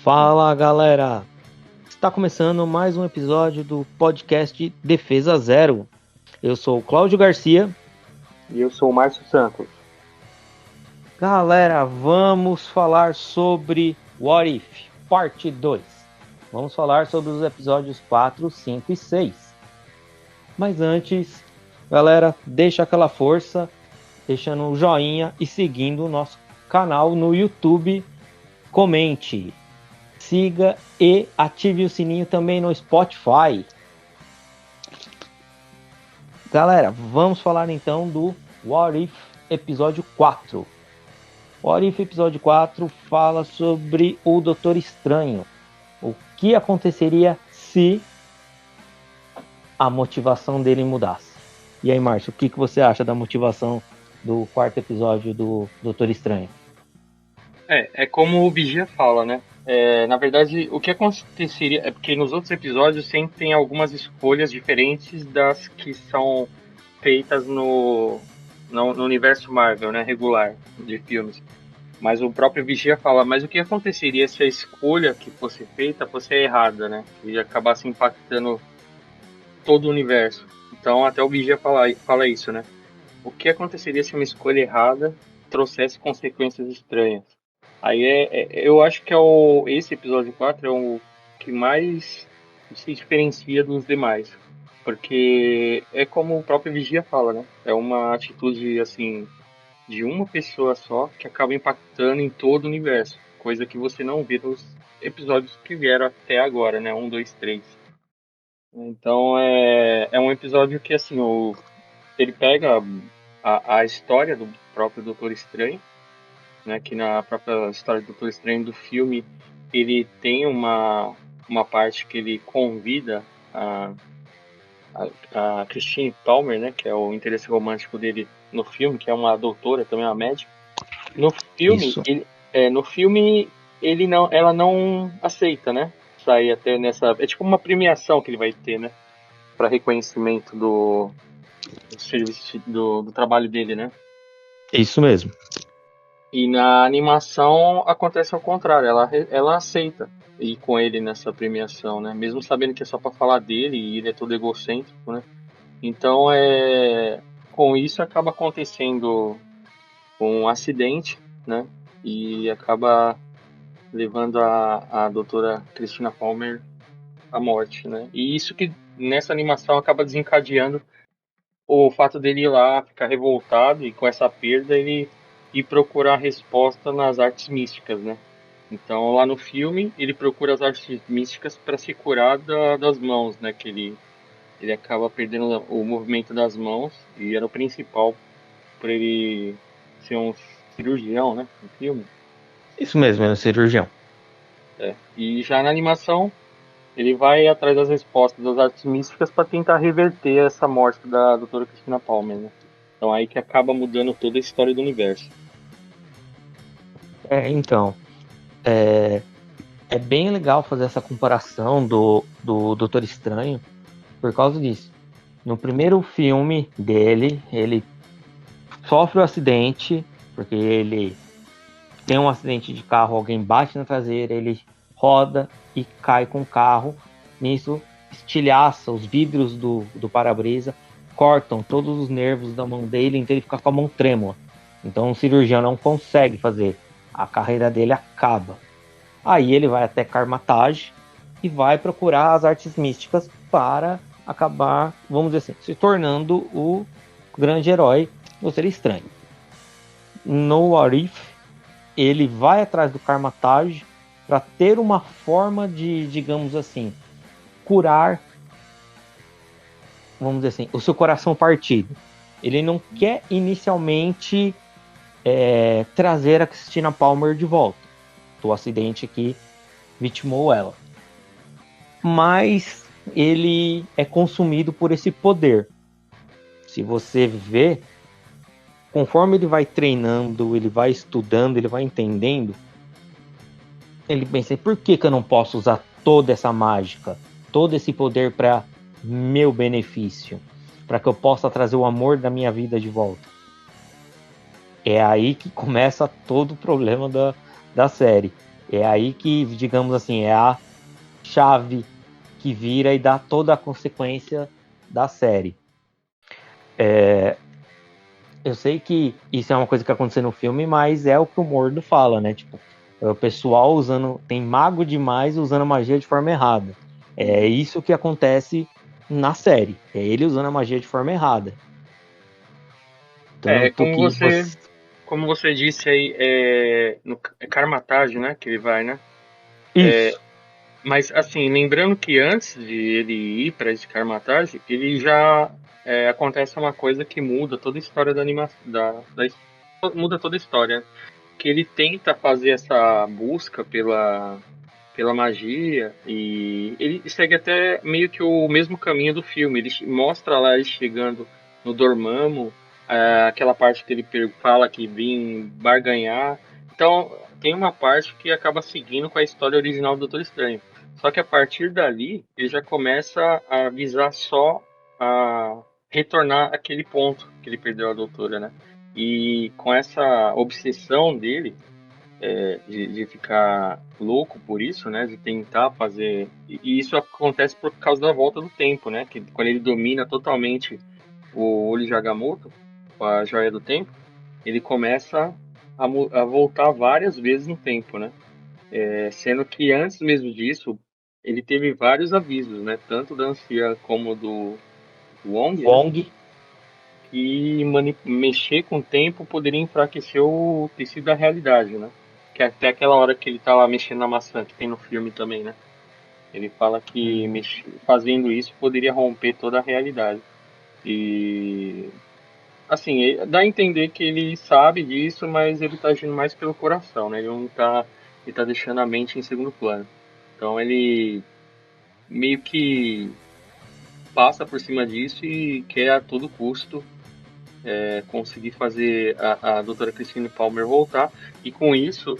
Fala galera! Está começando mais um episódio do podcast Defesa Zero. Eu sou o Cláudio Garcia. E eu sou o Márcio Santos. Galera, vamos falar sobre What If, parte 2. Vamos falar sobre os episódios 4, 5 e 6. Mas antes, galera, deixa aquela força, deixando o joinha e seguindo o nosso canal no YouTube. Comente, siga e ative o sininho também no Spotify. Galera, vamos falar então do What If episódio 4. What If episódio 4 fala sobre o Doutor Estranho. O que aconteceria se a motivação dele mudasse? E aí, Márcio, o que você acha da motivação do quarto episódio do Doutor Estranho? É como o Vigia fala, né? Na verdade, o que aconteceria é porque nos outros episódios sempre tem algumas escolhas diferentes das que são feitas no universo Marvel, né? Regular de filmes. Mas o próprio Vigia fala, mas o que aconteceria se a escolha que fosse feita fosse errada, né? E acabasse impactando todo o universo. Então até o Vigia fala isso, né? O que aconteceria se uma escolha errada trouxesse consequências estranhas? Aí eu acho que esse episódio 4 é o que mais se diferencia dos demais. Porque é como o próprio Vigia fala, né? É uma atitude, assim, de uma pessoa só que acaba impactando em todo o universo. Coisa que você não vê nos episódios que vieram até agora, né? Um, dois, três. Então é um episódio que, assim, ele pega a história do próprio Doutor Estranho, né, que na própria história do Doutor Estranho do filme, ele tem uma parte que ele convida a Christine Palmer, né, que é o interesse romântico dele no filme, que é uma doutora, também uma médica. No filme, Isso. no filme ela não aceita, né, sair até nessa... É tipo uma premiação que ele vai ter, né, para reconhecimento do serviço, do trabalho dele, né. Isso mesmo. E na animação acontece ao contrário, ela aceita ir com ele nessa premiação, né? Mesmo sabendo que é só para falar dele e ele é todo egocêntrico, né? Então com isso acaba acontecendo um acidente, né? E acaba levando a doutora Christina Palmer à morte, né? E isso que nessa animação acaba desencadeando o fato dele ir lá ficar revoltado e com essa perda ele ir procurar resposta nas artes místicas, né? Então lá no filme ele procura as artes místicas para se curar das mãos, né? Que ele acaba perdendo o movimento das mãos e era o principal para ele ser um cirurgião, né? No filme. Isso mesmo, é um cirurgião. E já na animação ele vai atrás das respostas das artes místicas para tentar reverter essa morte da doutora Cristina Palmer, né? Então aí que acaba mudando toda a história do universo. Então, é bem legal fazer essa comparação do Doutor Estranho por causa disso. No primeiro filme dele, ele sofre um acidente, porque ele tem um acidente de carro, alguém bate na traseira, ele roda e cai com o carro. Nisso, estilhaça os vidros do para-brisa, cortam todos os nervos da mão dele, então ele fica com a mão trêmula. Então o cirurgião não consegue fazer, a carreira dele acaba. Aí ele vai até Karmatage e vai procurar as artes místicas para acabar, vamos dizer assim, se tornando o grande herói do Ser Estranho. No What If, ele vai atrás do Karmatage para ter uma forma de, digamos assim, curar, vamos dizer assim, o seu coração partido. Ele não quer inicialmente trazer a Christina Palmer de volta do acidente que vitimou ela. Mas ele é consumido por esse poder. Se você vê, conforme ele vai treinando, ele vai estudando, ele vai entendendo, ele pensa, por que eu não posso usar toda essa mágica, todo esse poder para meu benefício, para que eu possa trazer o amor da minha vida de volta? É aí que começa todo o problema da série. É aí que, digamos assim, é a chave que vira e dá toda a consequência da série. Eu sei que isso é uma coisa que aconteceu no filme, mas é o que o Mordo fala, né? Tipo, o pessoal usando. Tem mago demais usando a magia de forma errada. É isso que acontece na série. É ele usando a magia de forma errada. É, Tanto que você. como você disse aí, é Karmatage, né, que ele vai, né? Isso. Mas, assim, lembrando que antes de ele ir para esse Karmatage, ele já acontece uma coisa que muda toda a história da animação, muda toda a história, que ele tenta fazer essa busca pela magia e ele segue até meio que o mesmo caminho do filme. Ele mostra lá ele chegando no Dormammu, aquela parte que ele fala que vem barganhar. Então tem uma parte que acaba seguindo com a história original do Doutor Estranho. Só que a partir dali ele já começa a visar só a retornar aquele ponto que ele perdeu a doutora, né? E com essa obsessão dele, de ficar louco por isso, né? De tentar fazer. E isso acontece por causa da volta do tempo, né? Que quando ele domina totalmente o olho de Agamotto, com a joia do tempo, ele começa a voltar várias vezes no tempo, né? Sendo que antes mesmo disso, ele teve vários avisos, né? Tanto da Anciã como do Wong, né? Wong. Que mexer com o tempo poderia enfraquecer o tecido da realidade, né? Que até aquela hora que ele tá lá mexendo na maçã, que tem no filme também, né? Ele fala que fazendo isso poderia romper toda a realidade. E assim, dá a entender que ele sabe disso, mas ele tá agindo mais pelo coração, né? Ele não tá, ele tá deixando a mente em segundo plano. Então ele meio que passa por cima disso e quer a todo custo conseguir fazer a doutora Christine Palmer voltar. E com isso,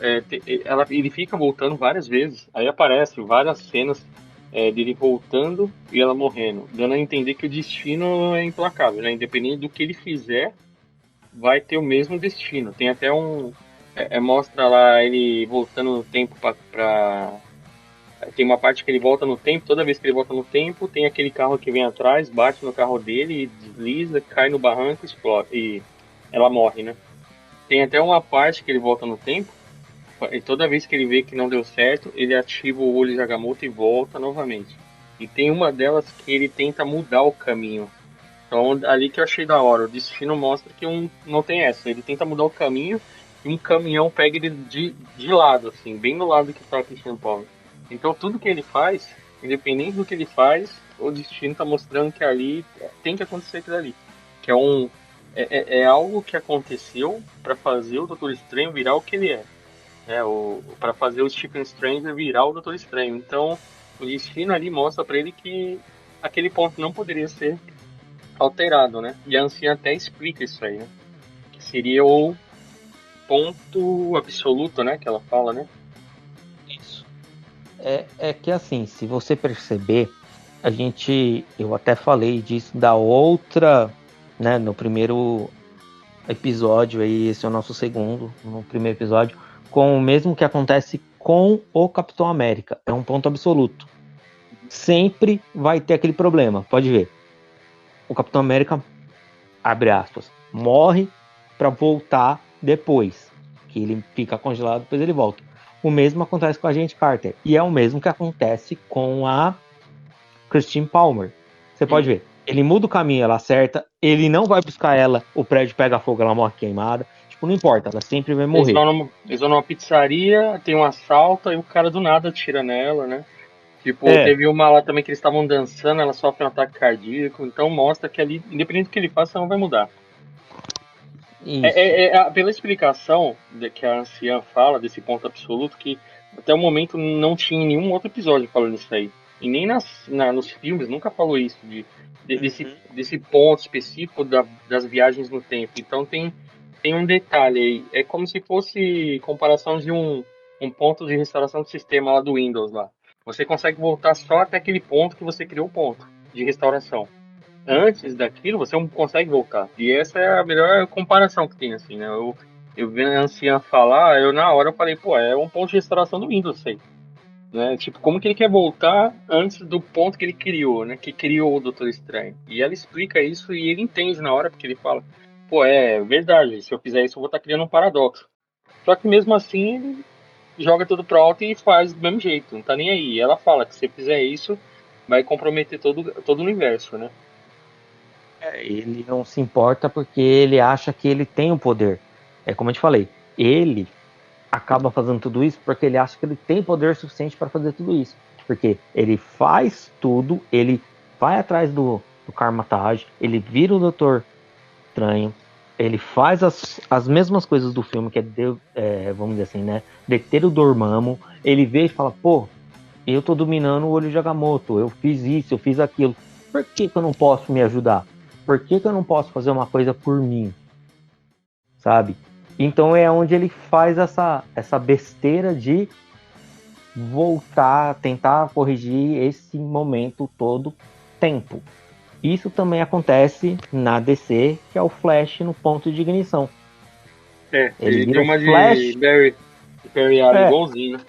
ele fica voltando várias vezes. Aí aparece várias cenas dele voltando e ela morrendo, dando a entender que o destino é implacável, né? Independente do que ele fizer, vai ter o mesmo destino. Tem até mostra lá ele voltando no tempo pra tem uma parte que ele volta no tempo, toda vez que ele volta no tempo, tem aquele carro que vem atrás, bate no carro dele, desliza, cai no barranco, explode. E ela morre, né? Tem até uma parte que ele volta no tempo, e toda vez que ele vê que não deu certo, ele ativa o olho de Agamotto e volta novamente. E tem uma delas que ele tenta mudar o caminho. Então, ali que eu achei da hora. O destino mostra que não tem essa. Ele tenta mudar o caminho e um caminhão pega ele de lado, assim, bem do lado que tá o Christian Palmer. Então, tudo que ele faz, independente do que ele faz, o destino tá mostrando que ali tem que acontecer aquilo ali. Que é algo que aconteceu para fazer o Doutor Estranho virar o que ele é. Né? Para fazer o Stephen Strange virar o Doutor Estranho. Então, o destino ali mostra para ele que aquele ponto não poderia ser alterado, né? E a anciã até explica isso aí, né? Que seria o ponto absoluto, né? Que ela fala, né? Isso. É que assim, se você perceber, eu até falei disso da outra, né, no primeiro episódio aí, esse é o nosso segundo, no primeiro episódio, com o mesmo que acontece com o Capitão América, é um ponto absoluto. Sempre vai ter aquele problema, pode ver. O Capitão América, abre aspas, morre para voltar depois, que ele fica congelado, depois ele volta. O mesmo acontece com a Agente Carter. E é o mesmo que acontece com a Christine Palmer. Você pode ver. Ele muda o caminho, ela acerta. Ele não vai buscar ela, o prédio pega fogo, ela morre queimada. Tipo, não importa, ela sempre vai morrer. Eles vão numa pizzaria, tem um assalto, e o cara do nada atira nela, né? Tipo, É, teve uma lá também que eles estavam dançando, ela sofre um ataque cardíaco, então mostra que ali, independente do que ele faça, não vai mudar. isso. Pela explicação que a anciã fala desse ponto absoluto, que até o momento não tinha nenhum outro episódio falando isso aí. E nem nos filmes nunca falou isso, desse ponto específico das viagens no tempo. Então tem um detalhe aí. É como se fosse comparação de um ponto de restauração do sistema lá do Windows lá. Você consegue voltar só até aquele ponto que você criou o ponto de restauração. Antes daquilo, você não consegue voltar. E essa é a melhor comparação que tem, assim, né? Eu vi a anciã falar, eu na hora falei, pô, é um ponto de restauração do Windows isso aí. Né? Tipo, como que ele quer voltar antes do ponto que ele criou, né? Que criou o Doutor Estranho. E ela explica isso e ele entende na hora, porque ele fala, pô, é verdade, se eu fizer isso eu vou estar criando um paradoxo. Só que mesmo assim ele joga tudo pro alto e faz do mesmo jeito, não tá nem aí. E ela fala que se fizer isso, vai comprometer todo o universo, né? Ele não se importa porque ele acha que ele tem o poder. É como eu te falei, ele acaba fazendo tudo isso porque ele acha que ele tem poder suficiente para fazer tudo isso. Porque ele faz tudo, ele vai atrás do Karmatage, ele vira o Doutor Estranho, ele faz as mesmas coisas do filme, que vamos dizer assim, né? Deter o Dormammu, ele vê e fala, pô, eu tô dominando o olho de Agamotto, eu fiz isso, eu fiz aquilo. Por que, que eu não posso me ajudar? Por que, que eu não posso fazer uma coisa por mim? Sabe? Então é onde ele faz essa besteira de voltar, tentar corrigir esse momento todo tempo. Isso também acontece na DC, que é o Flash no ponto de ignição. É, Ele ele vira deu o uma de Flash. Barry Allen É, igualzinho, né?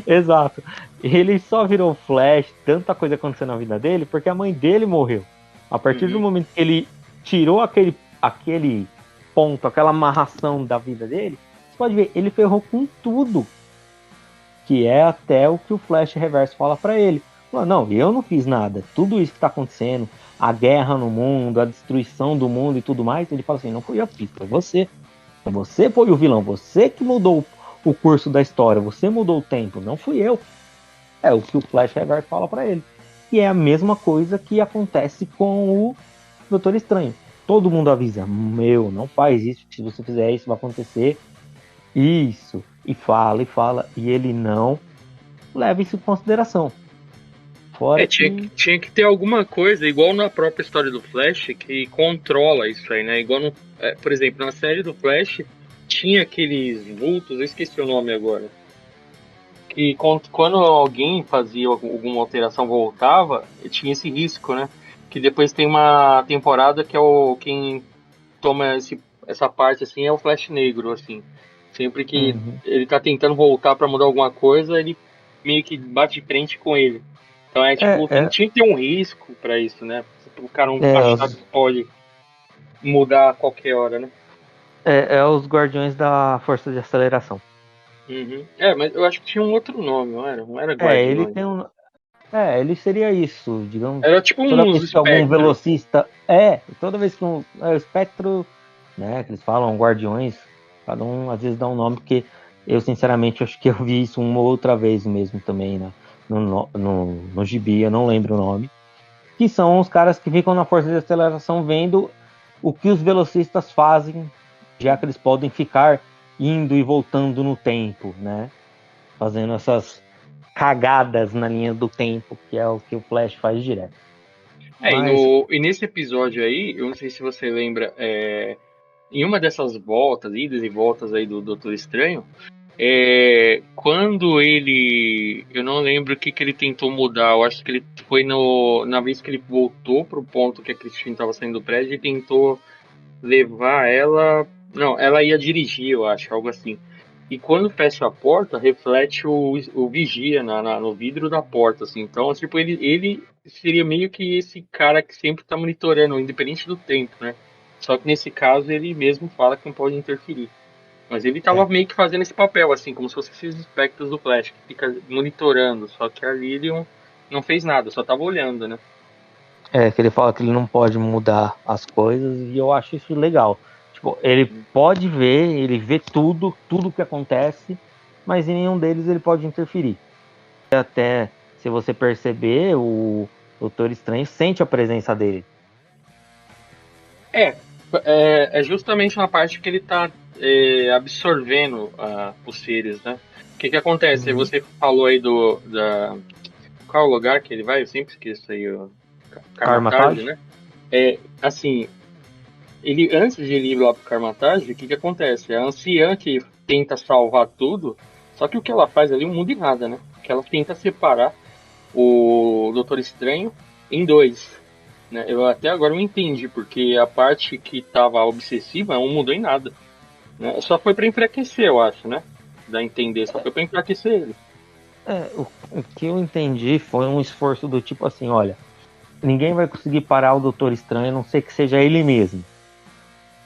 exato. Ele só virou Flash, tanta coisa aconteceu na vida dele, porque a mãe dele morreu. A partir do Uhum. momento que ele tirou aquele ponto, aquela amarração da vida dele, você pode ver, ele ferrou com tudo. Que é até o que o Flash Reverso fala para ele. Fala, não, eu não fiz nada. Tudo isso que tá acontecendo, a guerra no mundo, a destruição do mundo e tudo mais, ele fala assim, não fui eu que fiz, foi você. Você foi o vilão, você que mudou o curso da história, você mudou o tempo, não fui eu. É o que o Flash Reverso fala para ele. E é a mesma coisa que acontece com o Doutor Estranho. Todo mundo avisa, meu, não faz isso, que se você fizer isso vai acontecer isso. E fala, e ele não leva isso em consideração. É, Fora que. tinha que ter alguma coisa, igual na própria história do Flash, que controla isso aí, né? Igual por exemplo, na série do Flash, tinha aqueles vultos, eu esqueci o nome agora. Que quando alguém fazia alguma alteração, voltava, tinha esse risco, né? Que depois tem uma temporada que é quem toma essa parte assim é o Flash Negro, assim. Sempre que Uhum. ele tá tentando voltar pra mudar alguma coisa, ele meio que bate de frente com ele. Então é tipo, É, tinha que ter um risco pra isso, né? O cara não achar que os, pode mudar a qualquer hora, né? é os Guardiões da Força de Aceleração. Uhum. É, mas eu acho que tinha um outro nome, não era? Não era Ele Guardiões. tem um. Ele seria isso, digamos. Era tipo Toda uns vez que algum espectro. velocista. Toda vez que o espectro, né, que eles falam, Guardiões, cada um às vezes dá um nome, porque eu, sinceramente, acho que eu vi isso uma ou outra vez mesmo também, né, no gibi, eu não lembro o nome. Que são os caras que ficam na força de aceleração vendo o que os velocistas fazem, já que eles podem ficar indo e voltando no tempo, né? Fazendo essas cagadas na linha do tempo, que é o que o Flash faz direto. É, Mas e nesse episódio aí, eu não sei se você lembra, em uma dessas voltas, idas e voltas aí do Doutor Estranho, quando ele. Eu não lembro o que, que ele tentou mudar. Eu acho que ele foi na vez que ele voltou pro ponto que a Christine estava saindo do prédio e tentou levar ela. Não, ela ia dirigir, eu acho, algo assim. E quando fecha a porta, reflete o vigia no vidro da porta, assim. Então, tipo, ele seria meio que esse cara que sempre tá monitorando, independente do tempo, né? Só que nesse caso ele mesmo fala que não pode interferir. Mas ele tava é, meio que fazendo esse papel, assim, como se fosse esses espectros do Flash, que fica monitorando. Só que ali ele não fez nada, só tava olhando, né? que ele fala que ele não pode mudar as coisas e eu acho isso legal. Tipo, ele pode ver, ele vê tudo que acontece, mas em nenhum deles ele pode interferir. Até se você perceber, o Doutor Estranho sente a presença dele. É, é justamente na parte que ele tá absorvendo os seres, né? O que que acontece? Uhum. Você falou aí qual é o lugar que ele vai? Eu sempre esqueço aí, o Karmatage, Karmatage? né? Assim, ele antes de ele ir lá pro Karmatage, o que que acontece? A anciã que tenta salvar tudo, só que o que ela faz ali é um mundo de nada, né? Que ela tenta separar o Doutor Estranho em dois, né? Eu até agora não entendi, porque a parte que tava obsessiva não mudou em nada. né? Só foi pra enfraquecer, eu acho, né? Dá a entender, só foi pra enfraquecer ele. O que eu entendi foi um esforço do tipo assim, olha, ninguém vai conseguir parar o Doutor Estranho, a não ser que seja ele mesmo.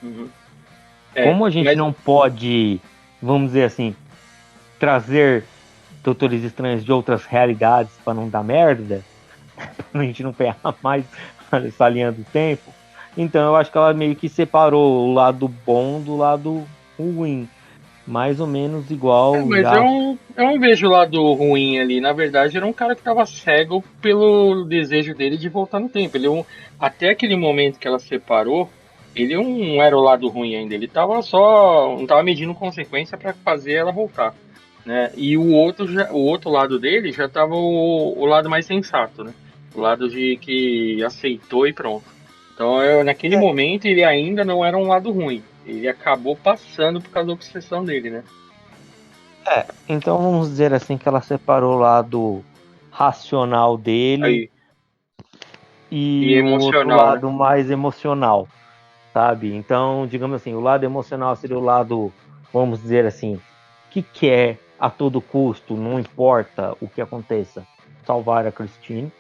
Uhum. Como a gente Mas não pode, vamos dizer assim, trazer Doutores Estranhos de outras realidades para não dar merda, pra gente não pegar mais essa linha do tempo, então eu acho que ela meio que separou o lado bom do lado ruim. Mais ou menos igual mas já. eu não vejo o lado ruim ali. Na verdade, era um cara que tava cego pelo desejo dele de voltar no tempo. Até aquele momento que ela separou, ele não era o lado ruim ainda. Ele tava só, não tava medindo consequência para fazer ela voltar, né? E o outro lado dele já tava o lado mais sensato, né? O lado de que aceitou e pronto. Então, naquele É, momento, ele ainda não era um lado ruim. Ele acabou passando por causa da obsessão dele, né? então vamos dizer assim que ela separou o lado racional dele Aí, e e o outro emocional, né? lado mais emocional, sabe? Então, digamos assim, o lado emocional seria o lado, vamos dizer assim, que quer a todo custo, não importa o que aconteça, salvar a Christine.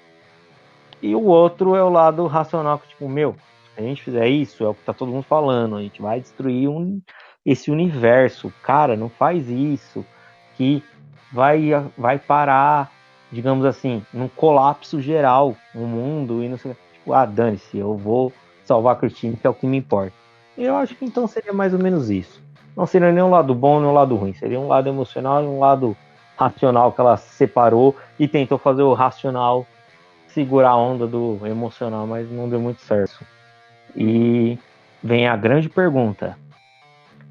E o outro é o lado racional, que tipo, meu, se a gente fizer isso, é o que tá todo mundo falando, a gente vai destruir esse universo. Cara, não faz isso, que vai parar, digamos assim, num colapso geral no mundo e não sei, tipo, dane-se, eu vou salvar a Christine, que é o que me importa. Eu acho que então seria mais ou menos isso. Não seria nem um lado bom nem um lado ruim, seria um lado emocional e um lado racional que ela separou e tentou fazer o racional segurar a onda do emocional, mas não deu muito certo. Uhum. E vem a grande pergunta.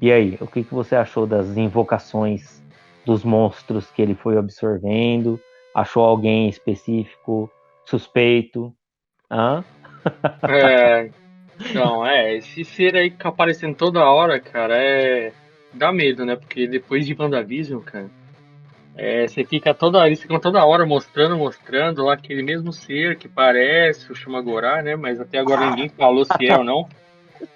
E aí, o que você achou das invocações dos monstros que ele foi absorvendo? Achou alguém específico, suspeito? Hã? É, então, esse ser aí que fica aparecendo toda hora, cara, dá medo, né? Porque depois de WandaVision, cara, eles ficam toda hora mostrando lá aquele mesmo ser que parece o Shumagorá, né? Mas até agora ninguém falou se é ou não.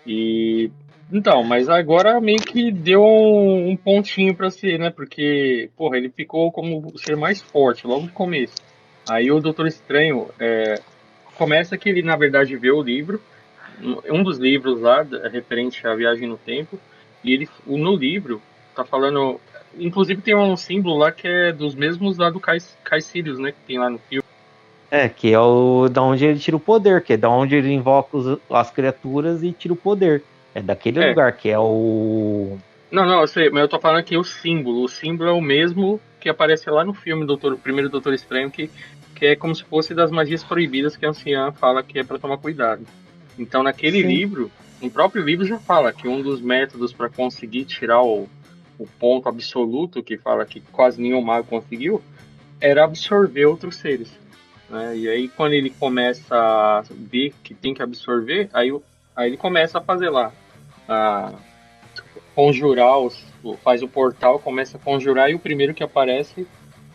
E então, mas agora meio que deu um pontinho pra ser, né? Porque, porra, ele ficou como o ser mais forte logo no começo. Aí o Doutor Estranho começa que ele, na verdade, vê o livro, um dos livros lá, referente à viagem no tempo, e no livro, tá falando. Inclusive tem um símbolo lá que é dos mesmos lá do Caecilius, né? Que tem lá no filme. Que é o da onde ele tira o poder, que é da onde ele invoca as criaturas e tira o poder. É daquele É. lugar, que é o. Não, eu sei, mas eu tô falando aqui o símbolo. O símbolo é o mesmo que aparece lá no filme Primeiro Doutor Estranho, que é como se fosse das magias proibidas que a anciã fala que é para tomar cuidado. Então, naquele Sim. livro, no próprio livro já fala que um dos métodos para conseguir tirar o ponto absoluto, que fala que quase nenhum mago conseguiu, era absorver outros seres. Né? E aí, quando ele começa a ver que tem que absorver, aí ele começa a fazer lá. A conjurar, faz o portal, começa a conjurar e o primeiro que aparece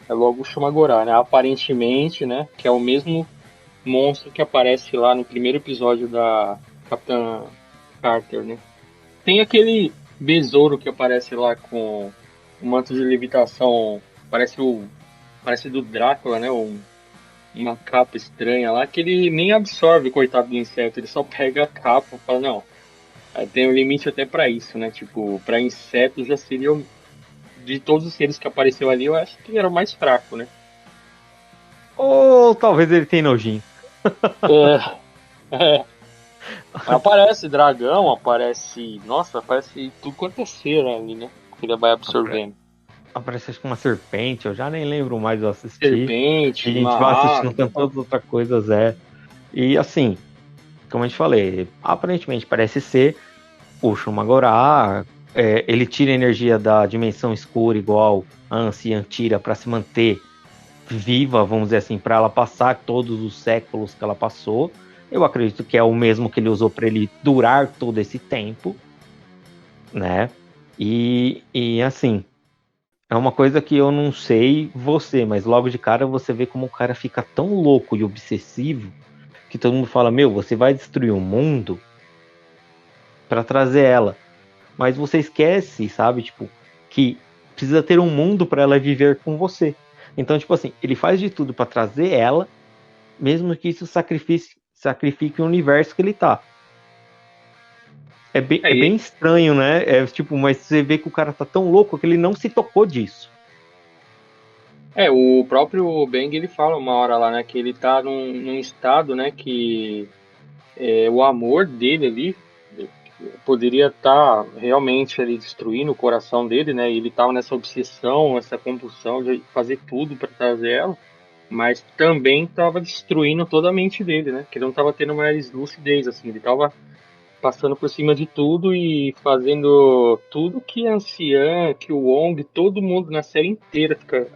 é logo o Shumagorá, né? Aparentemente, né? Que é o mesmo monstro que aparece lá no primeiro episódio da Capitã Carter, né? Tem aquele besouro que aparece lá com o manto de levitação, parece parece do Drácula, né? Uma capa estranha lá que ele nem absorve, coitado do inseto, ele só pega a capa e fala, não, tem um limite até pra isso, né? Tipo, pra insetos já seria de todos os seres que apareceu ali, eu acho que ele era o mais fraco, né? Ou talvez ele tenha nojinho. É, é. Aparece dragão, aparece. Nossa, aparece tudo quanto é ser ali, né? Que ele vai absorvendo. Aparece acho que uma serpente, eu já nem lembro mais, eu assisti. A Serpente, gente uma vai assistindo ave. tantas outras coisas, E assim, como eu te falei, aparentemente parece ser o Shumagorá. Ele tira a energia da dimensão escura, igual a anciã tira, para se manter viva, vamos dizer assim, para ela passar todos os séculos que ela passou. Eu acredito que é o mesmo que ele usou para ele durar todo esse tempo, né? E assim, é uma coisa que eu não sei você, mas logo de cara você vê como o cara fica tão louco e obsessivo que todo mundo fala: Meu, você vai destruir o mundo para trazer ela. mas você esquece, sabe, tipo, que precisa ter um mundo para ela viver com você. Então, tipo assim, ele faz de tudo para trazer ela, mesmo que isso sacrifique o universo que ele tá. É bem E, estranho, né? É tipo, mas você vê que o cara tá tão louco que ele não se tocou disso. o próprio Bang, ele fala uma hora lá, né, que ele tá num estado, né, que o amor dele ali poderia estar realmente ali destruindo o coração dele, né, e ele tava nessa obsessão, essa compulsão de fazer tudo para trazer ela, mas também estava destruindo toda a mente dele, né, que ele não estava tendo mais lucidez, assim, ele estava passando por cima de tudo e fazendo tudo que a Anciã, que o Wong, todo mundo na série inteira fica.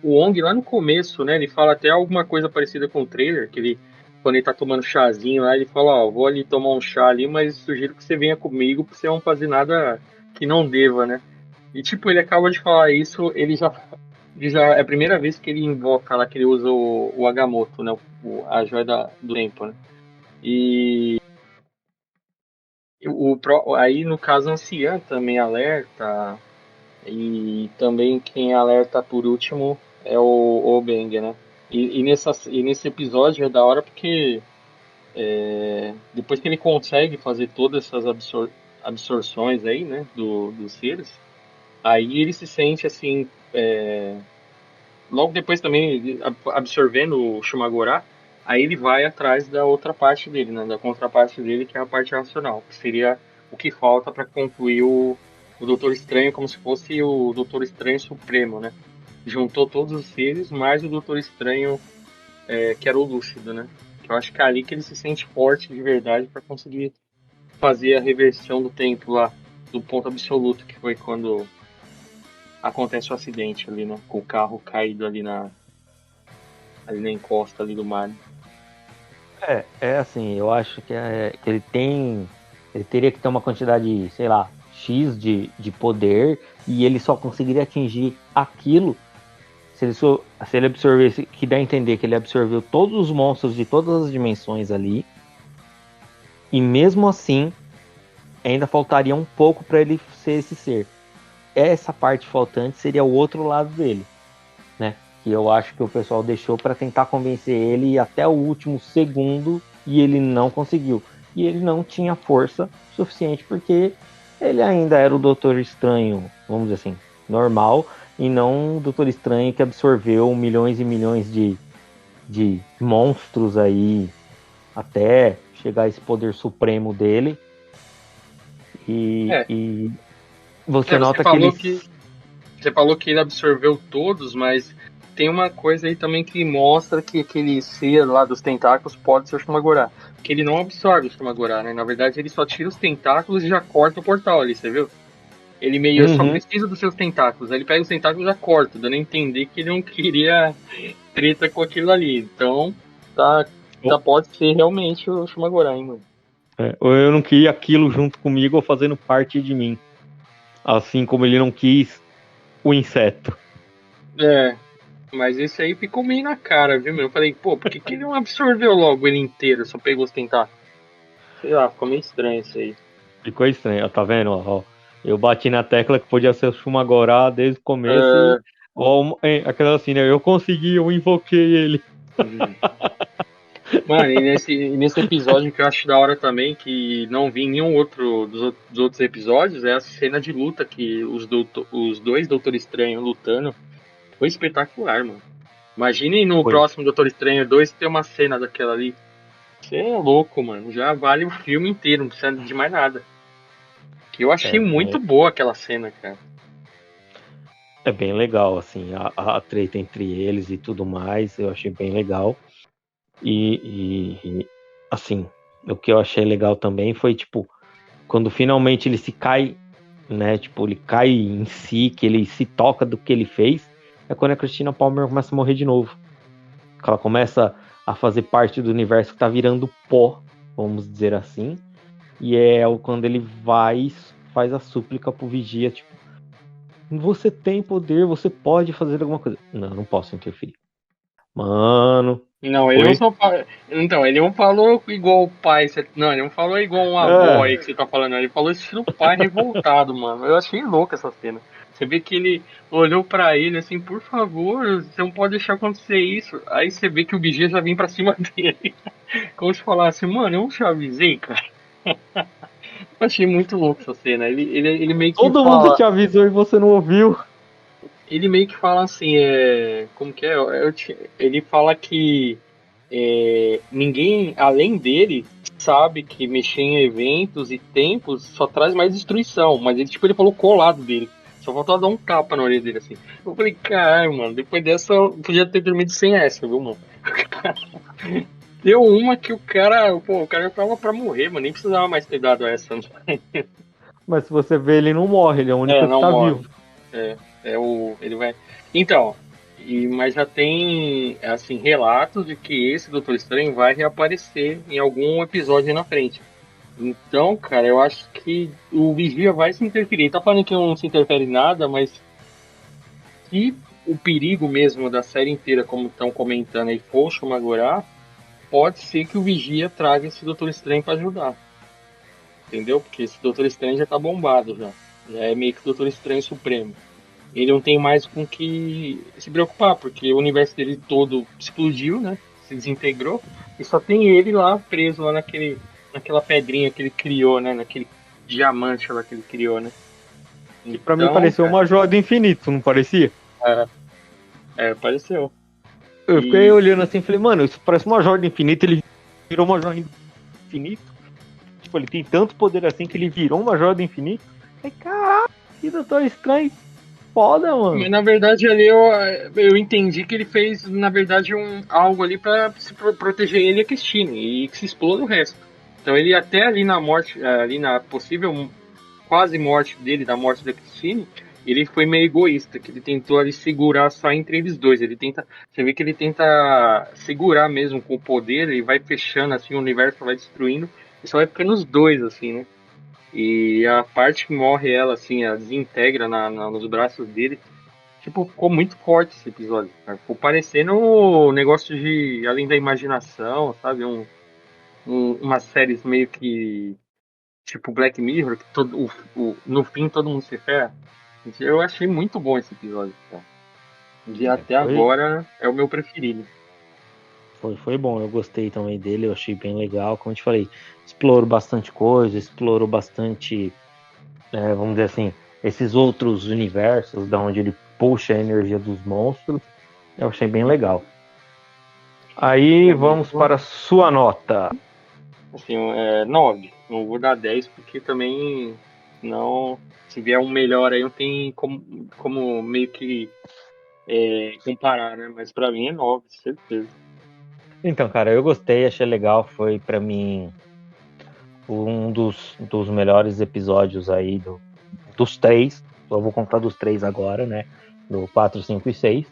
O Wong lá no começo, né? Ele fala até alguma coisa parecida com o trailer, que ele, quando ele tá tomando chazinho lá, ele fala, ó, vou ali tomar um chá ali, mas sugiro que você venha comigo pra você não fazer nada que não deva, né? E tipo, ele acaba de falar isso, ele já é a primeira vez que ele invoca lá, que ele usa o Agamotto, né? A joia do tempo, né? E aí, no caso, a anciã também alerta, e também quem alerta por último é o Bang, né? E nesse episódio é da hora porque depois que ele consegue fazer todas essas absorções aí, né, dos seres, aí ele se sente assim, logo depois também absorvendo o Shumagorá, aí ele vai atrás da outra parte dele, né, da contraparte dele, que é a parte racional, que seria o que falta para concluir o Doutor Estranho como se fosse o Doutor Estranho Supremo, né? Juntou todos os seres, mais o Doutor Estranho, que era o Lúcido, né? Que eu acho que é ali que ele se sente forte de verdade para conseguir fazer a reversão do tempo lá, do ponto absoluto, que foi quando acontece o acidente ali, né? Com o carro caído ali na encosta ali do mar. É assim, eu acho que ele teria que ter uma quantidade, sei lá, X de poder e ele só conseguiria atingir aquilo se ele absorvesse, que dá a entender que ele absorveu todos os monstros de todas as dimensões ali, e mesmo assim ainda faltaria um pouco para ele ser esse ser. Essa parte faltante seria o outro lado dele, né? Que eu acho que o pessoal deixou para tentar convencer ele até o último segundo e ele não conseguiu. E ele não tinha força suficiente porque ele ainda era o Doutor Estranho, vamos dizer assim, normal, e não o Doutor Estranho que absorveu milhões e milhões de monstros aí até chegar a esse poder supremo dele. É, E você você nota que falou eles. que você falou que ele absorveu todos, mas tem uma coisa aí também que mostra que aquele ser lá dos tentáculos pode ser o Shumagorá. Que ele não absorve o Shumagorá, né? Na verdade, ele só tira os tentáculos e já corta o portal ali, você viu? Ele meio só Uhum. precisa dos seus tentáculos. Aí ele pega os tentáculos e já corta, dando a entender que ele não queria treta com aquilo ali. Então, pode ser realmente o Shumagorá, hein, mano? Ou eu não queria aquilo junto comigo ou fazendo parte de mim. Assim como ele não quis o inseto. É, mas esse aí ficou meio na cara, viu, meu? Eu falei, pô, por que, que ele não absorveu logo ele inteiro, só pegou os tentáculos? Sei lá, ficou meio estranho isso aí. Ficou estranho, ó, tá vendo? Ó, eu bati na tecla que podia ser o Shumagorá desde o começo e. É, Ó, aquela assim, né? Eu consegui, eu invoquei ele. mano, e nesse episódio que eu acho da hora também, que não vi em nenhum outro dos outros episódios, é a cena de luta que os dois Doutor Estranho lutando. Foi espetacular, mano. Imaginem no Foi. próximo Doutor Estranho 2 ter uma cena daquela ali. Você é louco, mano. Já vale o filme inteiro, não precisa de mais nada. Que eu achei muito É, boa aquela cena, cara. é bem legal, assim, a treta entre eles e tudo mais, eu achei bem legal. Assim, o que eu achei legal também foi, tipo, quando finalmente ele se cai, né? Tipo, ele cai em si, que ele se toca do que ele fez, é quando a Christina Palmer começa a morrer de novo. Que ela começa a fazer parte do universo que tá virando pó, vamos dizer assim. E é quando ele vai faz a súplica pro Vigia, tipo, você tem poder, você pode fazer alguma coisa. Não, não posso interferir. Mano, Não, ele não Foi? só fala. Então, ele não falou igual o pai. Não, ele não falou igual um avô Ah, aí que você tá falando. Ele falou estilo pai revoltado, mano. Eu achei louco essa cena. Você vê que ele olhou pra ele assim, por favor, você não pode deixar acontecer isso. Aí você vê que o vigia já vem pra cima dele. Como se falasse, mano, eu não te avisei, cara. Eu achei muito louco essa cena. Ele meio que todo mundo fala. te avisou e você não ouviu. Ele meio que fala assim, como que é? Ele fala que ninguém além dele sabe que mexer em eventos e tempos só traz mais destruição, mas ele, tipo, ele falou colado dele. Só faltou dar um tapa na orelha dele, assim. Eu falei, caralho, mano, depois dessa eu podia ter dormido sem essa, viu, mano? Deu uma que o cara já tava pra morrer, mano, nem precisava mais ter dado essa. Mas se você vê, ele não morre, ele é o único que Não tá morre. vivo. Ele vai. Então, mas já tem assim relatos de que esse Doutor Estranho vai reaparecer em algum episódio aí na frente. Então, cara, eu acho que o Vigia vai se interferir. Ele tá falando que não se interfere em nada, mas se o perigo mesmo da série inteira, como estão comentando aí, for o Shumagorá, pode ser que o Vigia traga esse Doutor Estranho pra ajudar. Entendeu? Porque esse Doutor Estranho já tá bombado já. Já é meio que o Doutor Estranho Supremo. Ele não tem mais com que se preocupar, porque o universo dele todo explodiu, né? Se desintegrou, e só tem ele lá preso lá naquela pedrinha que ele criou, né? Naquele diamante lá que ele criou, né? Que pra mim Então, pareceu cara, uma joia do infinito, não parecia? é, apareceu. Eu fiquei E, olhando assim e falei, mano, isso parece uma joia do infinito, ele virou uma joia do infinito. Tipo, ele tem tanto poder assim que ele virou uma joia do infinito. Aí, caraca, que Doutor Estranho foda, mas mano. na verdade ali eu entendi que ele fez, na verdade, algo ali pra proteger ele e a Christine, e que se exploda o resto. Então ele até ali na morte, ali na possível quase morte dele, da morte da Christine, ele foi meio egoísta, que ele tentou ali segurar só entre eles dois. Ele tenta, você vê que ele tenta segurar mesmo com o poder e vai fechando assim, o universo vai destruindo e só vai ficando os dois assim, né? E a parte que morre ela assim, ela desintegra nos braços dele. Tipo, ficou muito forte esse episódio, cara. Ficou parecendo um negócio de além da imaginação, sabe? Umas séries meio que tipo Black Mirror, que no fim todo mundo se ferra. Eu achei muito bom esse episódio, cara. De É, até agora é o meu preferido. foi bom, eu gostei também dele, eu achei bem legal. Como eu te falei, explorou bastante coisa, explorou bastante, vamos dizer assim, esses outros universos, da onde ele puxa a energia dos monstros. Eu achei bem legal. Aí É vamos muito, para a sua nota. assim, 9. Não vou dar 10 porque também não. Se vier um melhor aí, não tem como meio que comparar, né? Mas pra mim é 9, certeza. Então, cara, eu gostei, achei legal. Foi pra mim um dos melhores episódios aí dos três. Só vou contar dos três agora, né? Do 4, 5 e 6.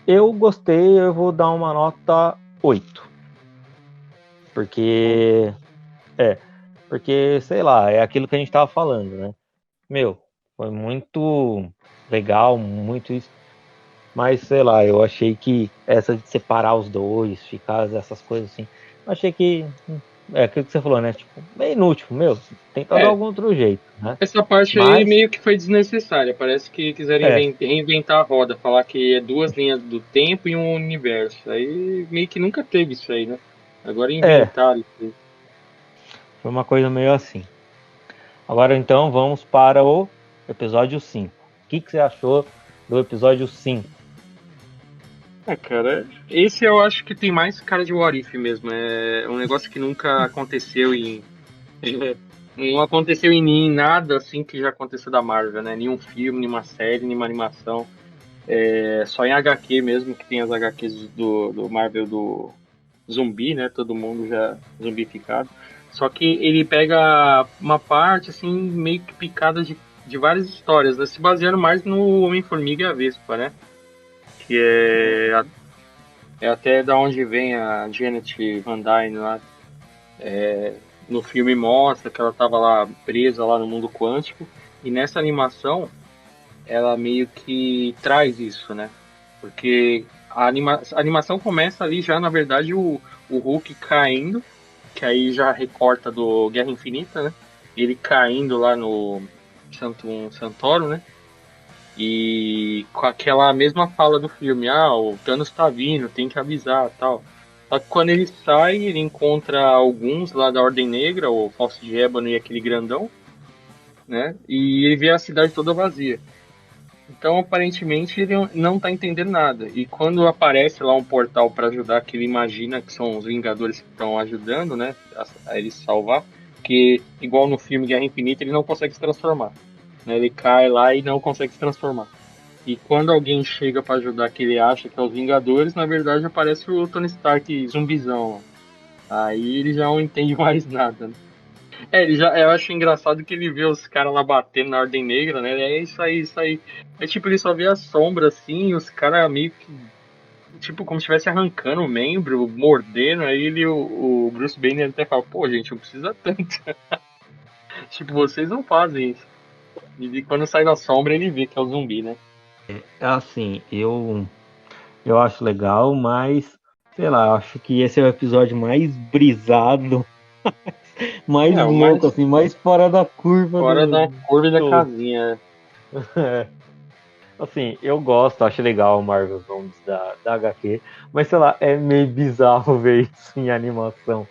Eu gostei, eu vou dar uma nota 8. Porque, porque, sei lá, é aquilo que a gente tava falando, né? Meu, foi muito legal, muito isso. Mas, sei lá, eu achei que essa de separar os dois, ficar essas coisas assim, eu achei que é aquilo que você falou, né? Tipo, é inútil, meu. Tenta dar É, algum outro jeito, né? essa parte aí Mas, meio que foi desnecessária. Parece que quiseram é, reinventar a roda, falar que é duas linhas do tempo e um universo. Aí meio que nunca teve isso aí, né? Agora é, inventaram isso aí. foi uma coisa meio assim. Agora então vamos para o episódio 5. O que você achou do episódio 5? Cara, esse eu acho que tem mais cara de What If mesmo. É um negócio que nunca aconteceu em. Não aconteceu em nada assim que já aconteceu da Marvel, né? Nenhum filme, nenhuma série, nenhuma animação. É só em HQ mesmo, que tem as HQs do Marvel do zumbi, né? Todo mundo já zumbificado. Só que ele pega uma parte, assim, meio que picada de várias histórias, né? Se baseando mais no Homem-Formiga e a Vespa, né? Que é até da onde vem a Janet Van Dyne lá. No filme mostra que ela estava lá presa lá no mundo quântico. E nessa animação, ela meio que traz isso, né? Porque a animação começa ali já, na verdade, o Hulk caindo, que aí já recorta do Guerra Infinita, né? Ele caindo lá no Santoro, né? E com aquela mesma fala do filme, o Thanos tá vindo, tem que avisar, tal. Só que quando ele sai, ele encontra alguns lá da Ordem Negra, o Falso de Ébano e aquele grandão, né? E ele vê a cidade toda vazia. Então, aparentemente, ele não tá entendendo nada. E quando aparece lá um portal para ajudar, que ele imagina que são os Vingadores que estão ajudando, né? A ele salvar. Que, igual no filme Guerra Infinita, ele não consegue se transformar. Né? Ele cai lá e não consegue se transformar. E quando alguém chega para ajudar, que ele acha que é os Vingadores, na verdade aparece o Tony Stark zumbizão. Aí ele já não entende mais nada, né? Ele já, eu acho engraçado que ele vê os caras lá batendo na Ordem Negra, né? É isso aí, isso aí. É tipo, ele só vê a sombra assim, e os caras meio que. Tipo, como se estivesse arrancando o membro, mordendo. Aí ele, o Bruce Banner até fala: pô, gente, não precisa tanto. Tipo, vocês não fazem isso. E quando sai da sombra, ele vê que é o zumbi, né? Assim, eu acho legal, mas sei lá, eu acho que esse é o episódio mais brisado, mais É, o louco, mais assim, mais fora da curva fora do da curva e da todo. casinha. Assim, eu gosto, acho legal o Marvel Zombies da HQ, mas sei lá, é meio bizarro ver isso em animação,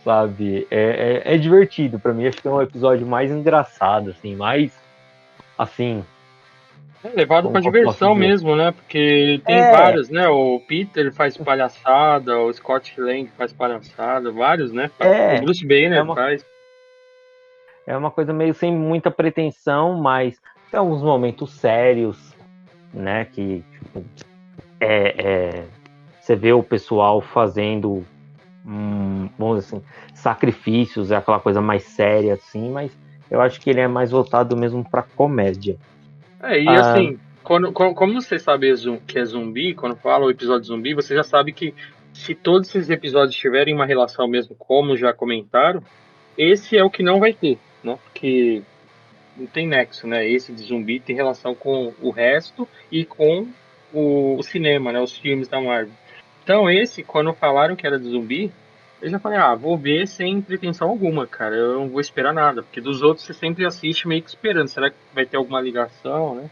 sabe? É divertido pra mim, acho que é um episódio mais engraçado, assim, mais, assim, É levado como pra que eu posso diversão dizer? mesmo, né? Porque tem É, vários, né? O Peter faz palhaçada, o Scott Lang faz palhaçada, vários, né? O é, Bruce é Banner uma, faz. é uma coisa meio sem muita pretensão, mas tem alguns momentos sérios, né, que, tipo, você vê o pessoal fazendo vamos dizer assim, sacrifícios, é aquela coisa mais séria assim, mas eu acho que ele é mais voltado mesmo para comédia. E Ah, assim, como você sabe que é zumbi, quando fala o episódio zumbi, você já sabe que se todos esses episódios tiverem uma relação mesmo, como já comentaram, esse é o que não vai ter, né? Porque não tem nexo, né? Esse de zumbi tem relação com o resto e com o cinema, né? Os filmes da Marvel. Então, esse, quando falaram que era de zumbi, eu já falei, vou ver sem pretensão alguma, cara. Eu não vou esperar nada, porque dos outros você sempre assiste meio que esperando. Será que vai ter alguma ligação, né?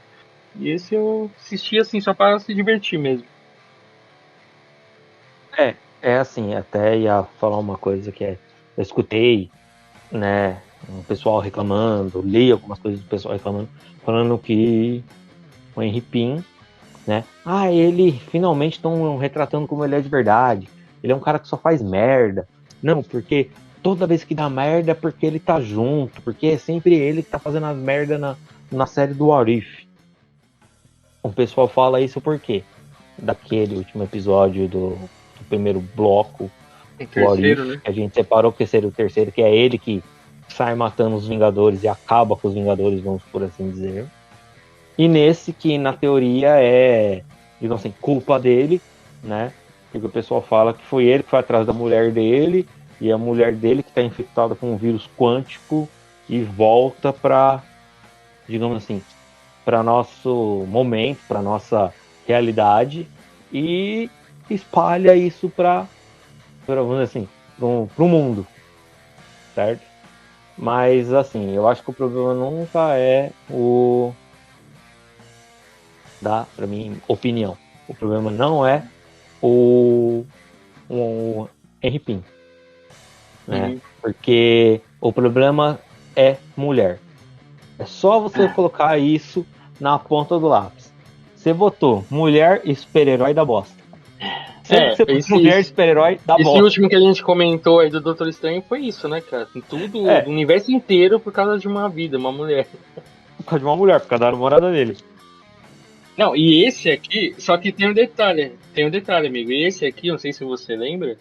E esse eu assisti assim, só para se divertir mesmo. é assim, até ia falar uma coisa eu escutei, né, um pessoal reclamando, li algumas coisas do pessoal reclamando, falando que o Henry Pym, né, ele finalmente estão retratando como ele é de verdade. Ele é um cara que só faz merda. Não, porque toda vez que dá merda é porque ele tá junto, porque é sempre ele que tá fazendo as merda na série do What If. O pessoal fala isso porque daquele último episódio do primeiro bloco Em do What terceiro, If, né? que a gente separou que seria o terceiro, que é ele que sai matando os Vingadores e acaba com os Vingadores, vamos por assim dizer. E nesse que na teoria digamos assim, culpa dele, né? Porque o pessoal fala que foi ele que foi atrás da mulher dele e a mulher dele que está infectada com um vírus quântico e volta para, digamos assim, para nosso momento, para nossa realidade e espalha isso vamos dizer assim, para o mundo, certo? Mas assim, eu acho que o problema nunca é para mim, opinião. O problema não é o, o Henry Pym, né? Uhum. Porque o problema é mulher. É só você colocar isso na ponta do lápis. Você botou mulher e super-herói da bosta. Sempre que você põe Esse, mulher e esse, super-herói, dá esse bosta. último que a gente comentou aí do Doutor Estranho foi isso, né, cara? Tudo, do É, universo inteiro por causa de uma vida, uma mulher. por causa de uma mulher, por causa da namorada dele. Não, e esse aqui, só que tem um detalhe, amigo. E esse aqui, não sei se você lembra,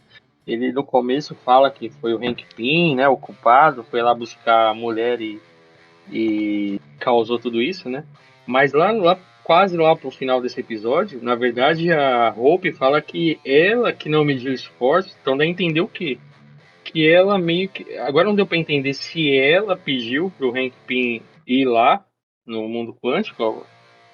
ele no começo fala que foi o Hank Pym, né, o culpado, foi lá buscar a mulher e causou tudo isso, né? Mas lá, quase lá pro final desse episódio, na verdade a Hope fala que ela que não mediu esforço, então dá a entender o quê? Que ela meio que. Agora não deu pra entender se ela pediu pro Hank Pym ir lá no mundo quântico,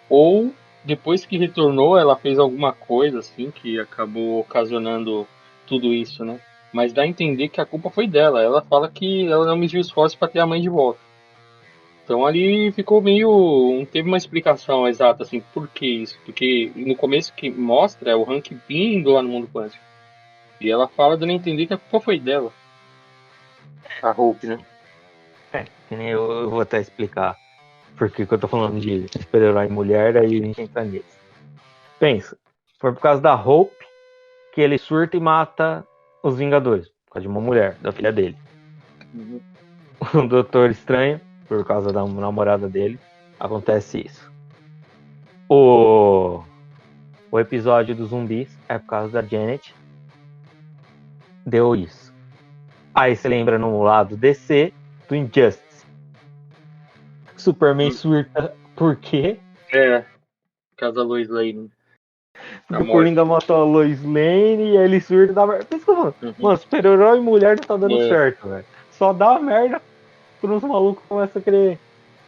ou depois que retornou, ela fez alguma coisa, assim, que acabou ocasionando tudo isso, né? Mas dá a entender que a culpa foi dela. Ela fala que ela não mediu esforço pra ter a mãe de volta. Então ali ficou meio. Não teve uma explicação exata, assim, por que isso. Porque no começo que mostra é o Hank Pym indo lá no mundo quântico. E ela fala dando a entender que a culpa foi dela. A Hope, né? Que nem eu vou até explicar por que eu tô falando de super-herói mulher, aí a gente entra nisso. Pensa, foi por causa da Hope que ele surta e mata os Vingadores, por causa de uma mulher, da filha dele. Uhum. O Doutor Estranho, por causa da namorada dele, acontece isso. O episódio dos zumbis é por causa da Janet, deu isso. Aí você lembra no lado DC do Injustice. Superman surta por quê? É, por causa da Lois Lane. Porque o Coringa matou a Lois Lane e ele surta da merda. Por isso que eu falo, mano, super-herói e mulher não tá dando certo, velho. Só dá merda quando os malucos começam a querer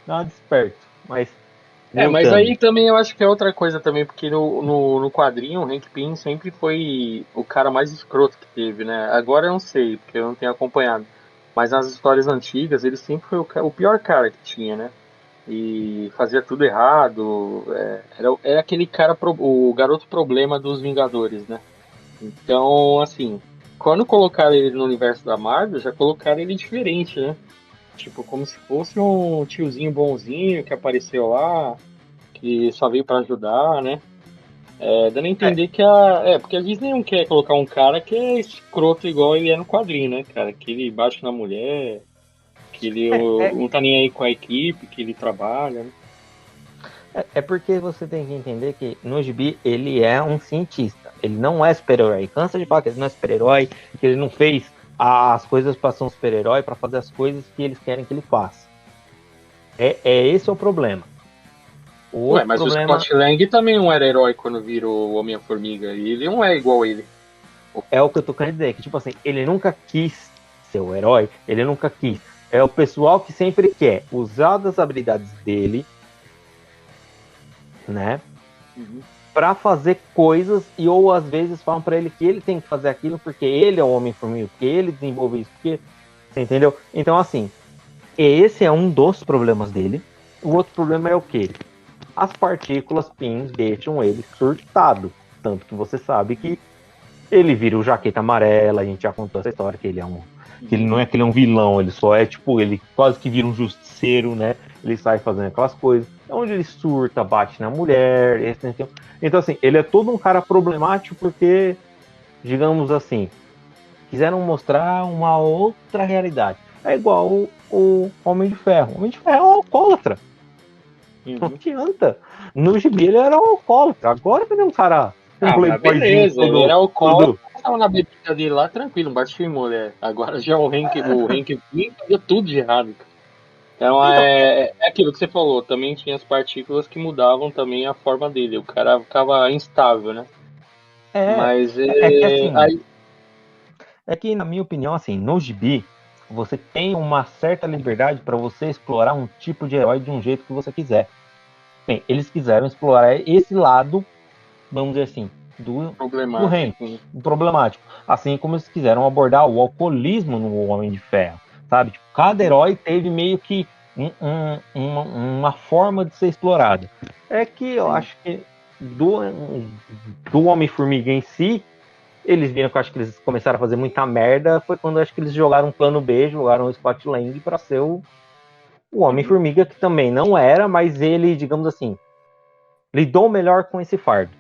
dar uma desperto. Mas mas aí também eu acho que é outra coisa também, porque no quadrinho o Hank Pym sempre foi o cara mais escroto que teve, né? Agora eu não sei, porque eu não tenho acompanhado. Mas nas histórias antigas ele sempre foi o pior cara que tinha, né? E fazia tudo errado. Era aquele cara, o garoto problema dos Vingadores, né? Então, assim, quando colocaram ele no universo da Marvel, já colocaram ele diferente, né? Tipo, como se fosse um tiozinho bonzinho que apareceu lá, que só veio pra ajudar, né? Dando a entender que porque a Disney não quer colocar um cara que é escroto igual ele é no quadrinho, né, cara? Que ele bate na mulher, que ele não tá nem aí com a equipe, que ele trabalha, né? É porque você tem que entender que no gibi ele é um cientista. Ele não é super-herói. Cansa de falar que ele não é super-herói, que ele não fez as coisas para ser um super-herói, para fazer as coisas que eles querem que ele faça. Esse é o problema. Mas o Scott Lang também não era herói quando virou o Homem-Formiga. E ele não é igual a ele. É o que eu tô querendo dizer, que tipo assim, ele nunca quis ser o herói, ele nunca quis. É o pessoal que sempre quer usar das habilidades dele, né? Pra fazer coisas e ou às vezes falam pra ele que ele tem que fazer aquilo porque ele é o Homem-Formiga, porque ele desenvolveu isso, porque... Entendeu? Então assim, esse é um dos problemas dele. O outro problema é o quê? As partículas PINs deixam ele surtado. Tanto que você sabe que ele vira o Jaqueta Amarela, a gente já contou essa história, que ele é que ele não é que ele é um vilão, ele só é tipo, ele quase que vira um justiceiro, né? Ele sai fazendo aquelas coisas. Onde ele surta, bate na mulher. Então, assim, ele é todo um cara problemático porque, digamos assim, quiseram mostrar uma outra realidade. É igual o Homem de Ferro. O Homem de Ferro é um alcoólatra. Não adianta. No gibi ele era um alcoólatra. Agora ele é um cara. Beleza, ele era alcoólatra, tava na bebida dele lá tranquilo, não batia em mulher. Agora já o Hank Pym fazia tudo de errado. Então é aquilo que você falou, também tinha as partículas que mudavam também a forma dele. O cara ficava instável, né? Mas que assim, é que, na minha opinião, assim, no gibi, você tem uma certa liberdade para você explorar um tipo de herói de um jeito que você quiser. Bem, eles quiseram explorar esse lado, vamos dizer assim, do Hank, do problemático. Assim como eles quiseram abordar o alcoolismo no Homem de Ferro, sabe? Tipo, cada herói teve meio que uma forma de ser explorada. É que eu acho que do Homem-Formiga em si, eles viram que eu acho que eles começaram a fazer muita merda. Foi quando eu acho que eles jogaram um plano B, jogaram o Scott Lang para ser o Homem-Formiga, que também não era, mas ele, digamos assim, lidou melhor com esse fardo.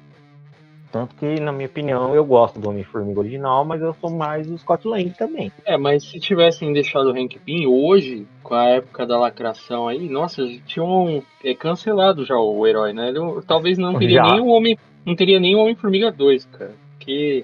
Tanto que, na minha opinião, eu gosto do Homem-Formiga original, mas eu sou mais o Scott Lang também. Mas se tivessem deixado o Hank Pym hoje, com a época da lacração aí, nossa, tinham cancelado já o herói, né? Ele, talvez não teria nem o Homem. Não teria nem o Homem-Formiga 2, cara. Porque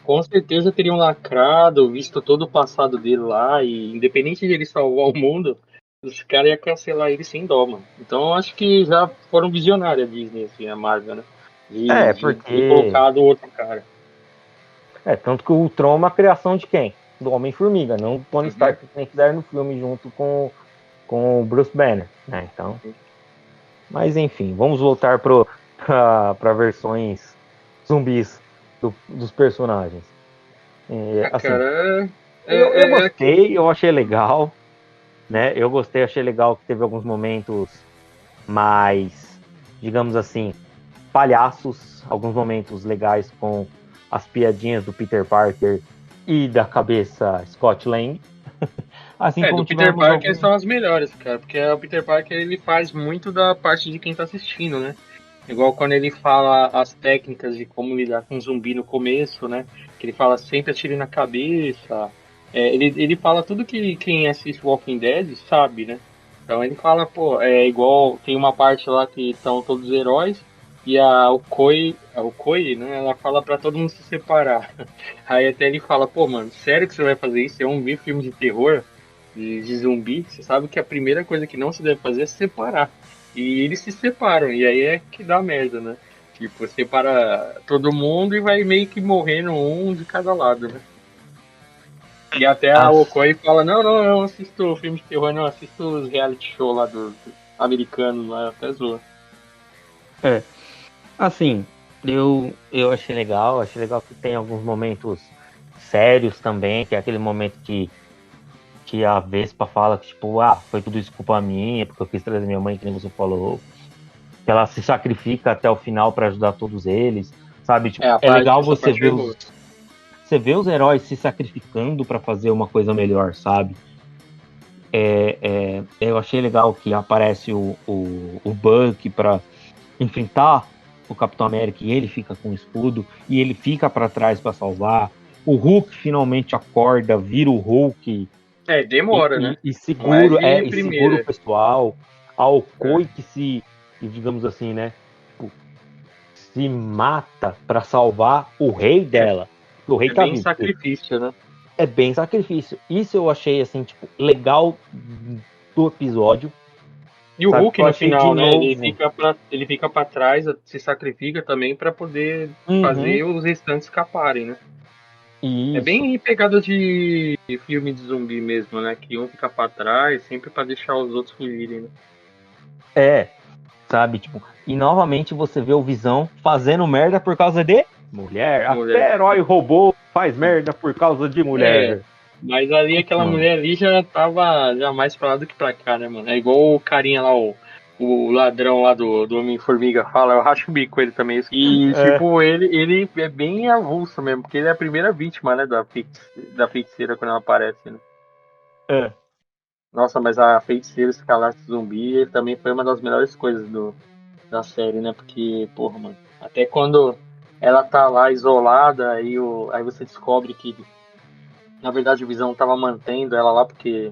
com certeza teriam lacrado, visto todo o passado dele lá, e independente de ele salvar o mundo, os caras iam cancelar ele sem dó, mano. Então eu acho que já foram visionários a Disney, assim, a Marvel, né? De ter colocado outro cara. Tanto que o Ultron é uma criação de quem? Do Homem-Formiga, não do Tony Stark que tem que dar no filme junto com o Bruce Banner, né? Então. Mas enfim, vamos voltar pro para versões zumbis dos personagens. Assim, Cara, eu que. gostei, eu achei legal, né? Eu gostei, achei legal que teve alguns momentos mais, digamos assim, palhaços, alguns momentos legais com as piadinhas do Peter Parker e da cabeça Scott Lang. Assim Do como Peter tivemos Parker algum. são as melhores, cara, porque o Peter Parker ele faz muito da parte de quem tá assistindo, né? Igual quando ele fala as técnicas de como lidar com zumbi no começo, né? Que ele fala sempre atire na cabeça. Ele fala tudo que quem assiste Walking Dead sabe, né? Então ele fala, pô, é igual tem uma parte lá que estão todos os heróis e a Okoi, né? Ela fala pra todo mundo se separar. Aí até ele fala, pô, mano, sério que você vai fazer isso? Eu não vi filme de terror de zumbi. Você sabe que a primeira coisa que não se deve fazer é se separar. E eles se separam, e aí é que dá merda, né? Tipo, separa todo mundo e vai meio que morrendo um de cada lado, né? E até a As, Okoi fala, não, não, eu não assisto filme de terror, não, assisto os reality show lá dos americanos lá, até zoa. é, assim, eu achei legal que tem alguns momentos sérios também, que é aquele momento que a Vespa fala que, tipo, foi tudo isso culpa minha, porque eu quis trazer minha mãe, que nem você falou, que ela se sacrifica até o final para ajudar todos eles, sabe? Tipo, é legal Essa parte foi boa. você vê os heróis se sacrificando para fazer uma coisa melhor, sabe? Eu achei legal que aparece o Buck para enfrentar o Capitão América e ele fica com o escudo e ele fica para trás para salvar. O Hulk finalmente acorda, vira o Hulk Demora, né? Não é seguro de e segura o primeira. pessoal. A É, Okoi que, digamos assim, né, tipo, se mata para salvar o rei é, dela. O rei é tá bem vivo. sacrifício, né? É bem sacrifício. Isso eu achei assim, tipo, legal do episódio, E o sabe? Hulk Que eu no achei de final, né? novo. Ele fica para trás, se sacrifica também para poder Uhum, fazer os restantes escaparem, né? É isso. bem pegada de filme de zumbi mesmo, né? Que um fica para trás, sempre para deixar os outros fugirem, né? É, sabe? Tipo, e novamente você vê o Visão fazendo merda por causa de mulher. Mulher. Até herói robô faz merda por causa de É, mulher. mas ali aquela Mano. mulher ali já tava já mais pra lá do que pra cá, né, mano? É igual o carinha lá, o ladrão lá do Homem-Formiga fala, eu racho o bico ele também. E, É, tipo, ele é bem avulso mesmo, porque ele é a primeira vítima, né, da feiticeira quando ela aparece, né? é. Nossa, mas a feiticeira escalarte zumbi ele também foi uma das melhores coisas da série, né? Porque, porra, mano, até quando ela tá lá isolada, aí você descobre que, na verdade, o Visão tava mantendo ela lá porque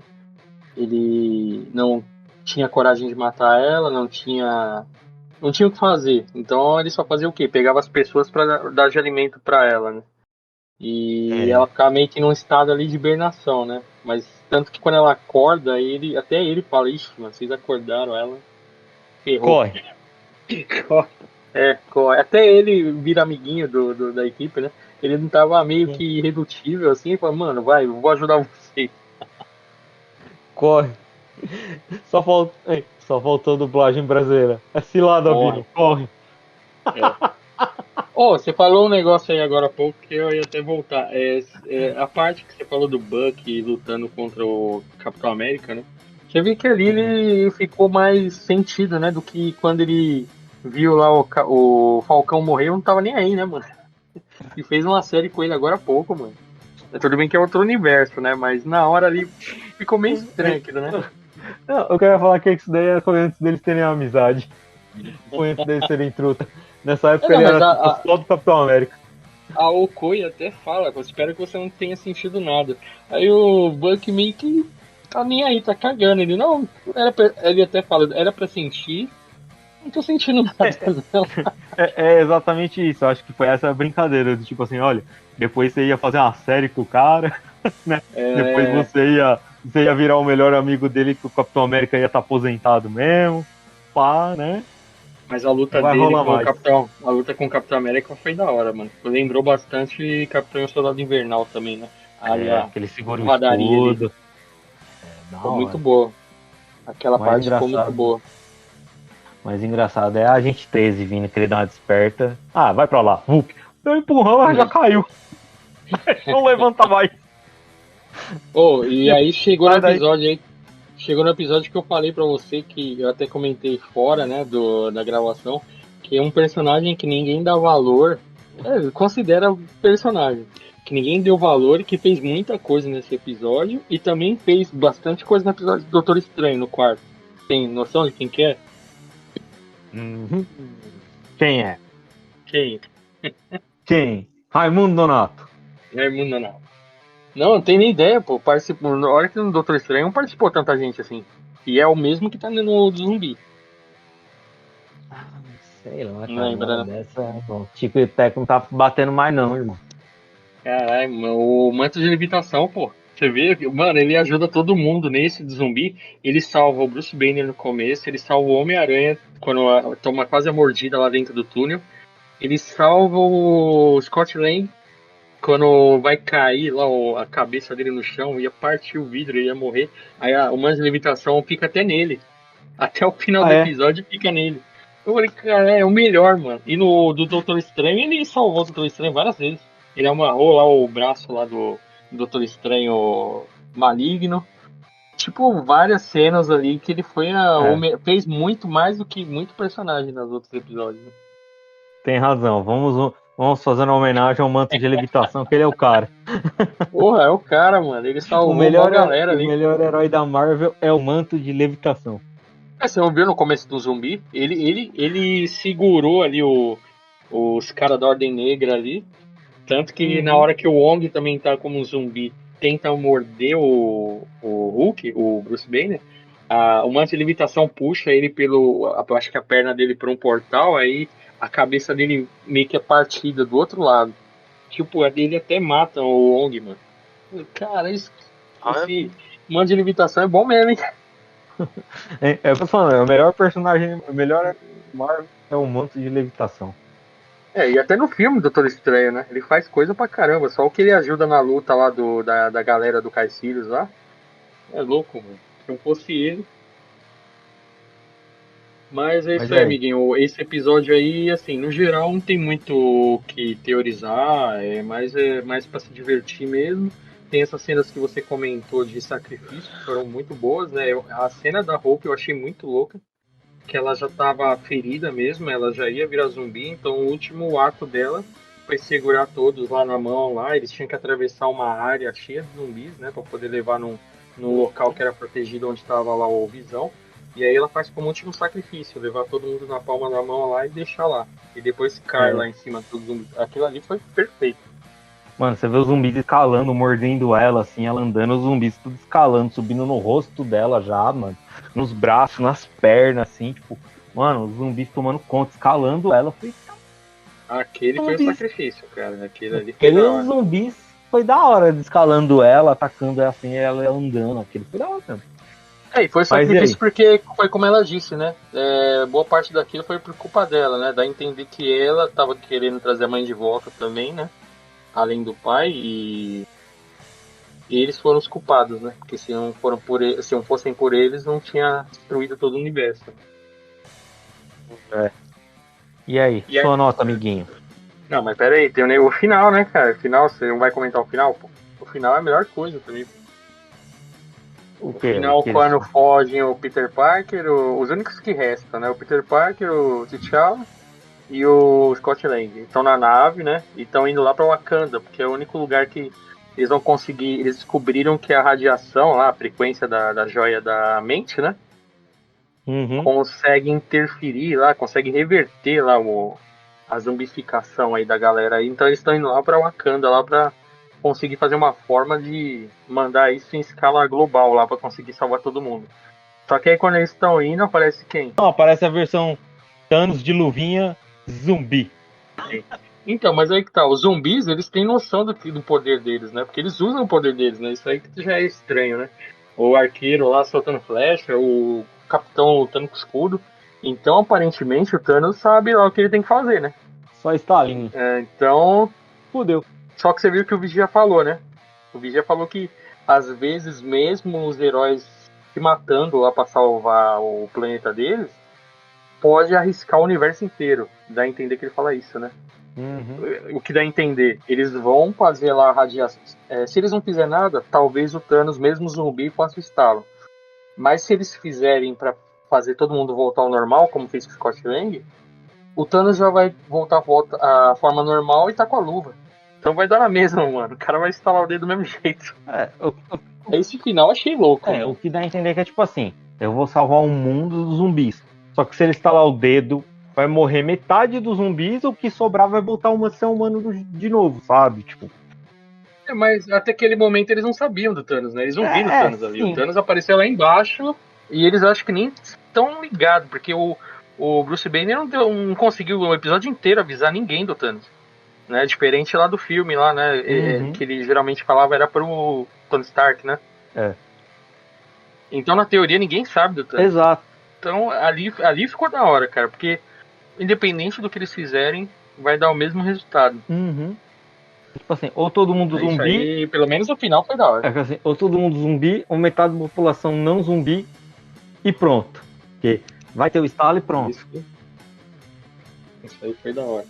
ele não tinha coragem de matar ela, não tinha o que fazer. Então ele só fazia o quê? Pegava as pessoas para dar de alimento para ela, né? E ela É. ficava meio que num estado ali de hibernação, né? Mas tanto que quando ela acorda, até ele fala, ixi, mano, vocês acordaram ela, ferrou. Corre. Corre. Até ele vira amiguinho da equipe, né? Ele não tava meio que irredutível assim, ele falou, mano, vai, eu vou ajudar você. Corre. Só faltou dublagem brasileira. É cilada, Corre. Bino. Corre. É. Oh, você falou um negócio aí agora há pouco que eu ia até voltar. A parte que você falou do Buck lutando contra o Capitão América, né? Você viu que ali Uhum. ele ficou mais sentido, né? Do que quando ele viu lá o Falcão morrer, eu não tava nem aí, né, mano? E fez uma série com ele agora há pouco, mano. Tudo bem que é outro universo, né? Mas na hora ali ficou meio estranho aquilo, né? Não, eu quero falar que isso daí foi antes deles terem amizade. Foi antes deles serem truta. Nessa época Não, ele mas era truta só do Capitão América. a Okoi até fala, eu espero que você não tenha sentido nada. Aí o Buck meio que tá nem aí, tá cagando. Ele não, ele até fala, era pra sentir, não tô sentindo nada, não. É exatamente isso. Eu acho que foi essa brincadeira. Do tipo assim, olha, depois você ia fazer uma série com o cara, né? Depois É, você ia virar o melhor amigo dele, que o Capitão América ia estar aposentado mesmo. Pá, né? mas a Não luta vai dele rolar com o mais. Capitão, a luta com o Capitão América foi da hora, mano. Lembrou bastante Capitão e o Soldado Invernal também, né? Ali É, a que ele segura o porradaria ali. escudo. É da Ficou muito hora. boa. Aquela O mais parte ficou muito engraçado. boa. Mas engraçado é a gente 13 vindo querer dar uma desperta. Ah, vai pra lá, Hulk. Deu um empurrão, ela já caiu. Não levanta mais. Oh, e aí Sai daí. chegou no episódio que eu falei pra você, que eu até comentei fora, né, da gravação, que é um personagem que ninguém dá valor, considera personagem, que ninguém deu valor e que fez muita coisa nesse episódio e também fez bastante coisa no episódio do Doutor Estranho no quarto. Tem noção de quem que é? Uhum. Quem é? Quem? Quem? Raimundo Donato. Raimundo não. Não, não tem nem ideia, pô. Participou, na hora que no Doutor Estranho não participou tanta gente assim. E é o mesmo que tá no do zumbi. Ah, sei lá, cara. Uma Lembra, hora né? dessa. O Tico e o Teco não tá batendo mais, não, irmão. Caralho, o manto de levitação, pô. Você vê, mano, ele ajuda todo mundo nesse de zumbi. Ele salva o Bruce Banner no começo, ele salva o Homem-Aranha quando toma quase a mordida lá dentro do túnel. Ele salva o Scott Lang quando vai cair lá a cabeça dele no chão, ia partir o vidro, ele ia morrer. Aí o manto de levitação fica até nele. Até o final do Ah, é? episódio fica nele. Eu falei, cara, é o melhor, mano. E no do Doutor Estranho, ele salvou o Doutor Estranho várias vezes. Ele amarrou lá o braço lá do Doutor Estranho maligno. Tipo, várias cenas ali que ele foi É. fez muito mais do que muito personagem nos outros episódios. Né? Tem razão. Vamos fazer uma homenagem ao manto de levitação, que ele é o cara. Porra, é o cara, mano. Ele salvou mó galera O ali. melhor herói da Marvel é o manto de levitação. Você não viu no começo do zumbi? Ele segurou ali os caras da Ordem Negra ali. Tanto que na Uhum. hora que o Wong também tá como um zumbi, tenta morder o Hulk, o Bruce Banner, o manto de levitação puxa ele acho que a perna dele pra um portal, aí a cabeça dele meio que é partida do outro lado. Tipo, ele até mata o Wong, mano. Cara, Ah, esse manto de levitação é bom mesmo, hein? é o que eu tô falando, é o melhor personagem, o melhor herói da Marvel é o manto de levitação. E até no filme do Doutor Estranho, né? Ele faz coisa pra caramba, só o que ele ajuda na luta lá da galera do Caecilius lá. É louco, mano. Se não fosse ele. Mas é Mas isso aí, aí, amiguinho. Esse episódio aí, assim, no geral não tem muito o que teorizar, é mais para se divertir mesmo. Tem essas cenas que você comentou de sacrifício, que foram muito boas, né? A cena da Hope eu achei muito louca, que ela já estava ferida mesmo, ela já ia virar zumbi, então o último ato dela foi segurar todos lá na mão, lá, eles tinham que atravessar uma área cheia de zumbis, né, para poder levar num local que era protegido onde estava lá o Visão. E aí ela faz como último sacrifício, levar todo mundo na palma da mão lá e deixar lá. E depois cai é, lá em cima dos zumbis. Aquilo ali foi perfeito. mano, você vê os zumbis escalando, mordendo ela, assim, ela andando, os zumbis tudo escalando, subindo no rosto dela já, mano, nos braços, nas pernas, assim, tipo, mano, os zumbis tomando conta, escalando ela, foi Aquele foi o zumbis. sacrifício, cara. Aquele ali foi da Aqueles hora. zumbis foi da hora, escalando ela, atacando ela assim, ela andando, aquele foi da hora mesmo. E foi Mas e sacrifício aí? porque foi como ela disse, né? Boa parte daquilo foi por culpa dela, né? Dá a entender que ela tava querendo trazer a mãe de volta também, né? Além do pai, e eles foram os culpados, né? Porque se não fossem por eles, não tinha destruído todo o universo. É. E aí? E aí, Sua nota, amiguinho? não, mas pera aí, tem o final, né, cara? O final, você não vai comentar o final, pô? O final é a melhor coisa também. O O quê? O final, que eles... quando fogem o Peter Parker, os únicos que restam, né? O Peter Parker, o T'Challa e o Scott Lang. Estão na nave, né? E estão indo lá pra Wakanda, porque é o único lugar que eles vão conseguir. Eles descobriram que a radiação lá, a frequência da joia da mente, né? Uhum. Consegue interferir lá, consegue reverter lá a zumbificação aí da galera aí. Então eles estão indo lá pra Wakanda, lá pra conseguir fazer uma forma de mandar isso em escala global lá pra conseguir salvar todo mundo. Só que aí quando eles estão indo, aparece quem? Não, aparece a versão Thanos de luvinha zumbi. Então, mas aí que tá, os zumbis, eles têm noção do poder deles, né? Porque eles usam o poder deles, né? Isso aí que já é estranho, né? O arqueiro lá soltando flecha, o capitão lutando com escudo. Então, aparentemente, o Thanos sabe lá o que ele tem que fazer, né? Só Stalin. Então, Fudeu. só que você viu que o Vigia falou, né? O Vigia falou que, às vezes, mesmo os heróis se matando lá pra salvar o planeta deles, pode arriscar o universo inteiro. Dá a entender que ele fala isso, né? Uhum. O que dá a entender? Eles vão fazer lá a radiação. Se eles não fizerem nada, talvez o Thanos, mesmo zumbi, faça o estalo. Mas se eles fizerem pra fazer todo mundo voltar ao normal, como fez com o Scott Lang, o Thanos já vai voltar à forma normal e tá com a luva. Então vai dar na mesma, mano. O cara vai estalar o dedo do mesmo jeito. Esse final eu achei louco, mano. O que dá a entender é que é tipo assim, eu vou salvar o mundo dos zumbis. Só que se ele estalar o dedo, vai morrer metade dos zumbis, o que sobrar vai voltar a ser humano de novo, sabe? Tipo. Mas até aquele momento eles não sabiam do Thanos, né? Eles não viram o Thanos ali. Sim. O Thanos apareceu lá embaixo e eles acho que nem estão ligados, porque o Bruce Banner não conseguiu o episódio inteiro avisar ninguém do Thanos. Né? Diferente lá do filme, lá, né? Uhum. Que ele geralmente falava era pro Tony Stark, né? É. Então, na teoria, ninguém sabe do Thanos. Exato. Então, ali ficou da hora, cara, porque independente do que eles fizerem, vai dar o mesmo resultado. Uhum. Tipo assim, ou todo mundo Isso zumbi. aí, pelo menos o final foi da hora. Assim, ou todo mundo zumbi, ou metade da população não zumbi e pronto. Porque vai ter o estalo e pronto. Isso aí foi da hora.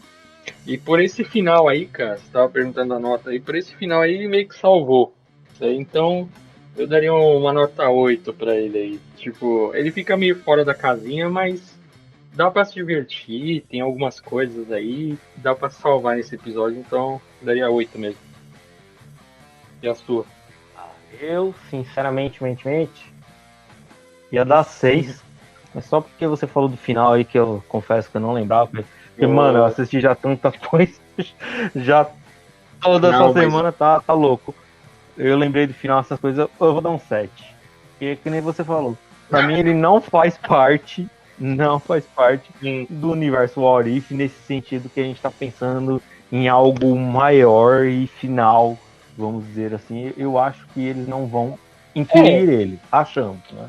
E por esse final aí, cara, você tava perguntando a nota aí, por esse final aí ele meio que salvou. Isso aí, então, eu daria uma nota 8 pra ele aí. Tipo, ele fica meio fora da casinha, mas dá pra se divertir, tem algumas coisas aí, dá pra salvar nesse episódio, então daria 8 mesmo. E a sua? Eu, sinceramente, ia dar 6. Mas só porque você falou do final aí que eu confesso que eu não lembrava. Porque, mano, eu assisti já tanta coisa. Já toda essa semana tá louco. Eu lembrei do final, essas coisas, eu vou dar um 7. Porque, que nem você falou. Pra mim, ele não faz parte. Não faz parte do universo What If, nesse sentido que a gente tá pensando em algo maior e final, vamos dizer assim. Eu acho que eles não vão incluir ele, achamos, né?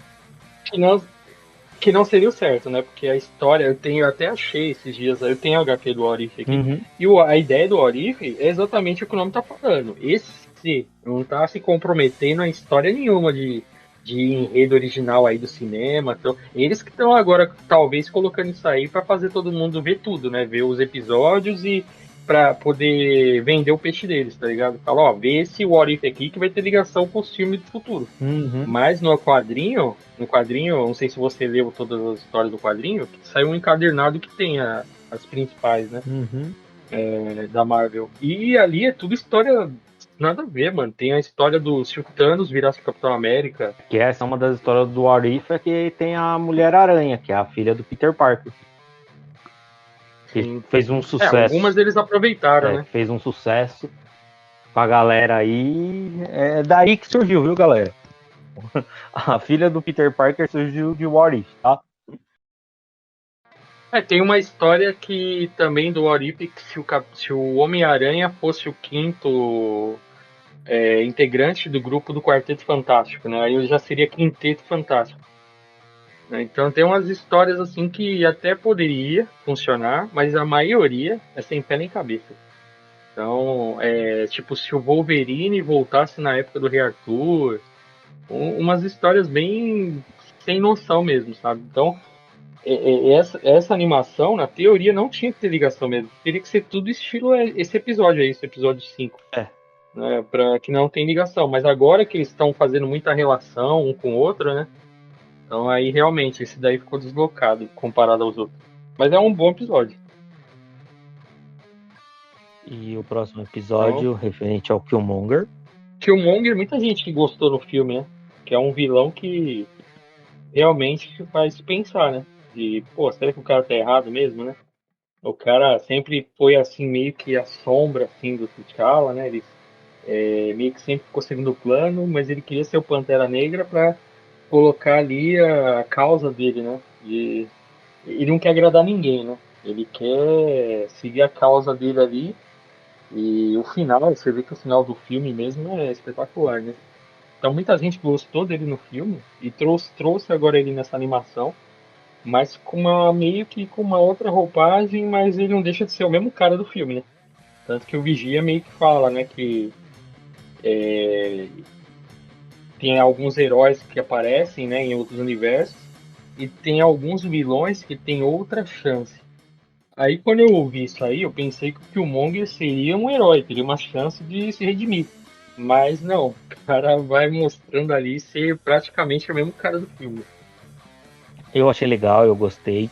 Que não seria o certo, né? Porque a história, eu até achei esses dias, eu tenho a HQ do What If aqui, e a ideia do What If é exatamente o que o nome tá falando. Esse não tá se comprometendo a história nenhuma de enredo original aí do cinema. Então, eles que estão agora, talvez, colocando isso aí para fazer todo mundo ver tudo, né? Ver os episódios e para poder vender o peixe deles, tá ligado? Fala, ó, vê esse What If aqui que vai ter ligação com os filmes do futuro. Mas no quadrinho, não sei se você leu todas as histórias do quadrinho, saiu um encadernado que tem as principais, né? Da Marvel. E ali é tudo história nada a ver, mano. Tem a história do se o Thanos virasse Capitão América. Que essa é uma das histórias do What If, é que tem a Mulher-Aranha, que é a filha do Peter Parker. Que fez um sucesso. Algumas eles aproveitaram, né? Fez um sucesso com a galera aí. É daí que surgiu, viu, galera? A filha do Peter Parker surgiu de What If, tá? Tem uma história que também do What If, que se o Homem-Aranha fosse o quinto integrante do grupo do Quarteto Fantástico, né? Aí já seria Quinteto Fantástico. Então tem umas histórias assim que até poderia funcionar, mas a maioria é sem pé nem cabeça. Então, tipo, se o Wolverine voltasse na época do Rei Arthur, umas histórias bem sem noção mesmo, sabe? Então, essa animação, na teoria, não tinha que ter ligação mesmo. Teria que ser tudo estilo esse episódio aí, esse episódio 5. Né, pra que não tem ligação. Mas agora que eles estão fazendo muita relação um com o outro, né? Então aí realmente esse daí ficou deslocado comparado aos outros. Mas é um bom episódio. E o próximo episódio, referente ao Killmonger. Killmonger, muita gente que gostou no filme, né? Que é um vilão que realmente faz pensar, né? De, pô, será que o cara tá errado mesmo, né? O cara sempre foi assim, meio que a sombra assim, do T'Challa, né? Ele meio que sempre ficou segundo plano, mas ele queria ser o Pantera Negra pra colocar ali a causa dele, né? Ele não quer agradar ninguém, né? Ele quer seguir a causa dele ali. E o final, você vê que o final do filme mesmo é espetacular, né? Então muita gente gostou dele no filme e trouxe agora ele nessa animação, mas meio que com uma outra roupagem, mas ele não deixa de ser o mesmo cara do filme, né? Tanto que o Vigia meio que fala, né, que tem alguns heróis que aparecem, né, em outros universos, e tem alguns vilões que tem outra chance. Aí quando eu ouvi isso aí, eu pensei que o Killmonger seria um herói, teria uma chance de se redimir. Mas não, o cara vai mostrando ali ser praticamente o mesmo cara do filme. Eu achei legal, eu gostei,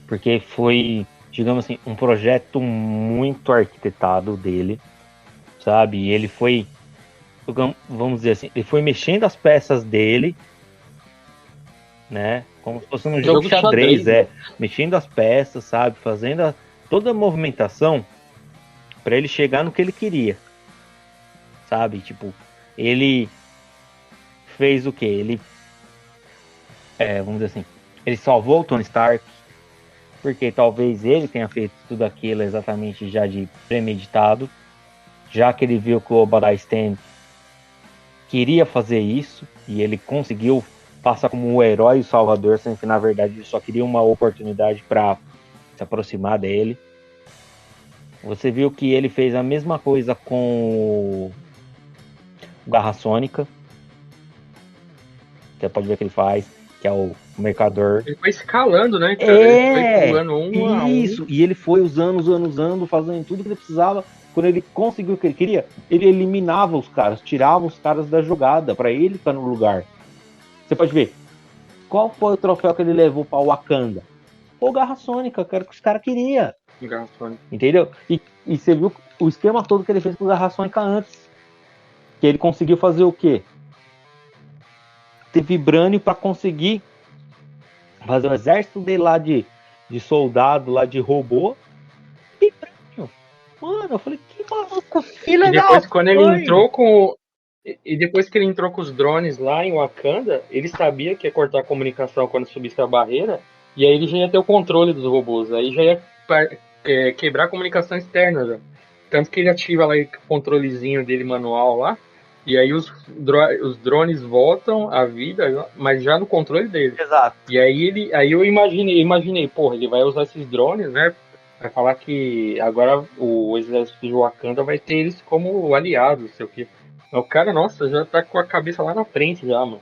porque foi, digamos assim, um projeto muito arquitetado dele, sabe? E ele foi, vamos dizer assim, ele foi mexendo as peças dele, né? Como se fosse um É jogo jogo de de xadrez, xadrez, né? mexendo as peças, sabe? Fazendo toda a movimentação para ele chegar no que ele queria, sabe? Tipo, ele fez o quê? Ele, vamos dizer assim, ele salvou o Tony Stark, porque talvez ele tenha feito tudo aquilo exatamente já de premeditado, já que ele viu que o Obadiah Stane queria fazer isso e ele conseguiu passar como o herói e o salvador, sendo que na verdade ele só queria uma oportunidade para se aproximar dele. Você viu que ele fez a mesma coisa com o Garra Sônica, você pode ver que ele faz, que é o mercador. Ele foi escalando, né, cara? Ele foi É, pulando um a um. isso. E ele foi usando, fazendo tudo que ele precisava. Quando ele conseguiu o que ele queria, ele eliminava os caras, tirava os caras da jogada para ele ficar no lugar. Você pode ver. Qual foi o troféu que ele levou para Wakanda? O Garra Sônica, que era o que os caras queriam. Entendeu? E você viu o esquema todo que ele fez com o Garra Sônica antes. Que ele conseguiu fazer o quê? Ter vibrânio para conseguir fazer o exército dele lá de soldado, lá de robô. Vibrânio. Mano, eu falei, que maluco, filho E da depois quando ele mãe. entrou com e depois que ele entrou com os drones lá em Wakanda, ele sabia que ia cortar a comunicação quando subisse a barreira, e aí ele já ia ter o controle dos robôs, aí já ia quebrar a comunicação externa já. Tanto que ele ativa lá o controlezinho dele manual lá, e aí os drones voltam à vida, mas já no controle dele. Exato. E aí eu imaginei, porra, ele vai usar esses drones, né? Vai falar que agora o exército de Wakanda vai ter eles como aliados, não sei o quê. O cara, nossa, já tá com a cabeça lá na frente já, mano.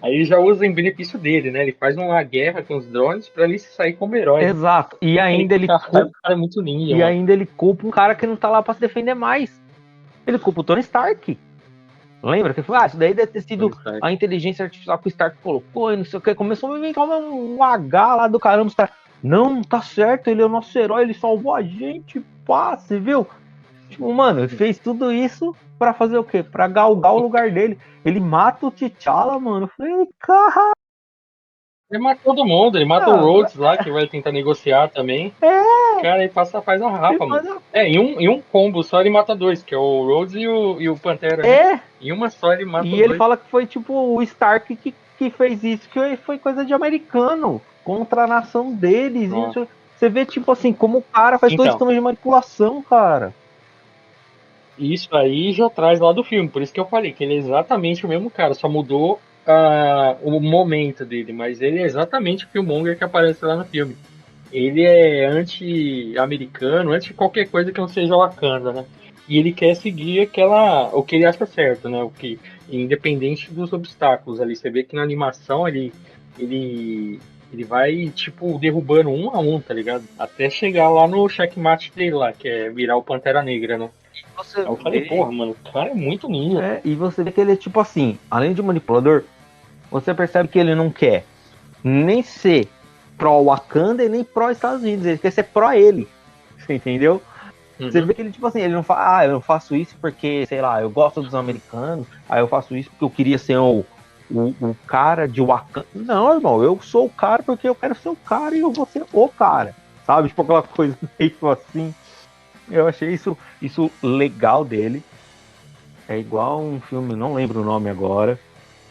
Aí ele já usa em benefício dele, né? Ele faz uma guerra com os drones pra ele se sair como herói. Exato. E Eu falei, ainda ele cara, o cara é muito ninja, e mano. ainda ele culpa um cara que não tá lá para se defender mais. Ele culpa o Tony Stark. Lembra que ele falou, isso daí deve ter sido a inteligência artificial que o Stark colocou e não sei o que. Começou a inventar um H lá do caramba. Os caras, não, tá certo, ele é o nosso herói, ele salvou a gente, pá, você viu? Tipo, mano, ele fez tudo isso pra fazer o quê? Pra galgar o lugar dele. Ele mata o T'Challa, mano. Eu falei, cara. Ele mata todo mundo, ele mata o Rhodes lá, que vai tentar negociar também. Cara, ele faz a rapa, mano. Em um combo só ele mata dois, que é o Rhodes e o Pantera. Né? Em uma só ele mata e os ele dois. fala que foi tipo o Stark que fez isso, que foi coisa de americano, contra a nação deles. Isso, você vê, tipo assim, como o cara faz todo esquema de manipulação, cara. Isso aí já traz lá do filme, por isso que eu falei que ele é exatamente o mesmo cara, só mudou o momento dele, mas ele é exatamente o Killmonger que aparece lá no filme. Ele é anti-americano, anti qualquer coisa que não seja Wakanda, né? E ele quer seguir o que ele acha certo, né? O que, independente dos obstáculos ali. Você vê que na animação ele vai, tipo, derrubando um a um, tá ligado? Até chegar lá no checkmate dele lá, que é virar o Pantera Negra, né? Aí eu falei, porra, mano, o cara é muito ninja. E você vê que ele é tipo assim, além de manipulador, você percebe que ele não quer nem ser pró-Wakanda e nem pró-Estados Unidos, ele quer ser pró ele. Você entendeu? Você vê que ele, tipo assim, ele não fala, eu faço isso porque, sei lá, eu gosto dos americanos, eu faço isso porque eu queria ser o cara de Wakanda. Não, irmão, eu sou o cara porque eu quero ser o cara e eu vou ser o cara. Sabe? Tipo aquela coisa meio assim. Eu achei isso legal dele. É igual um filme, não lembro o nome agora,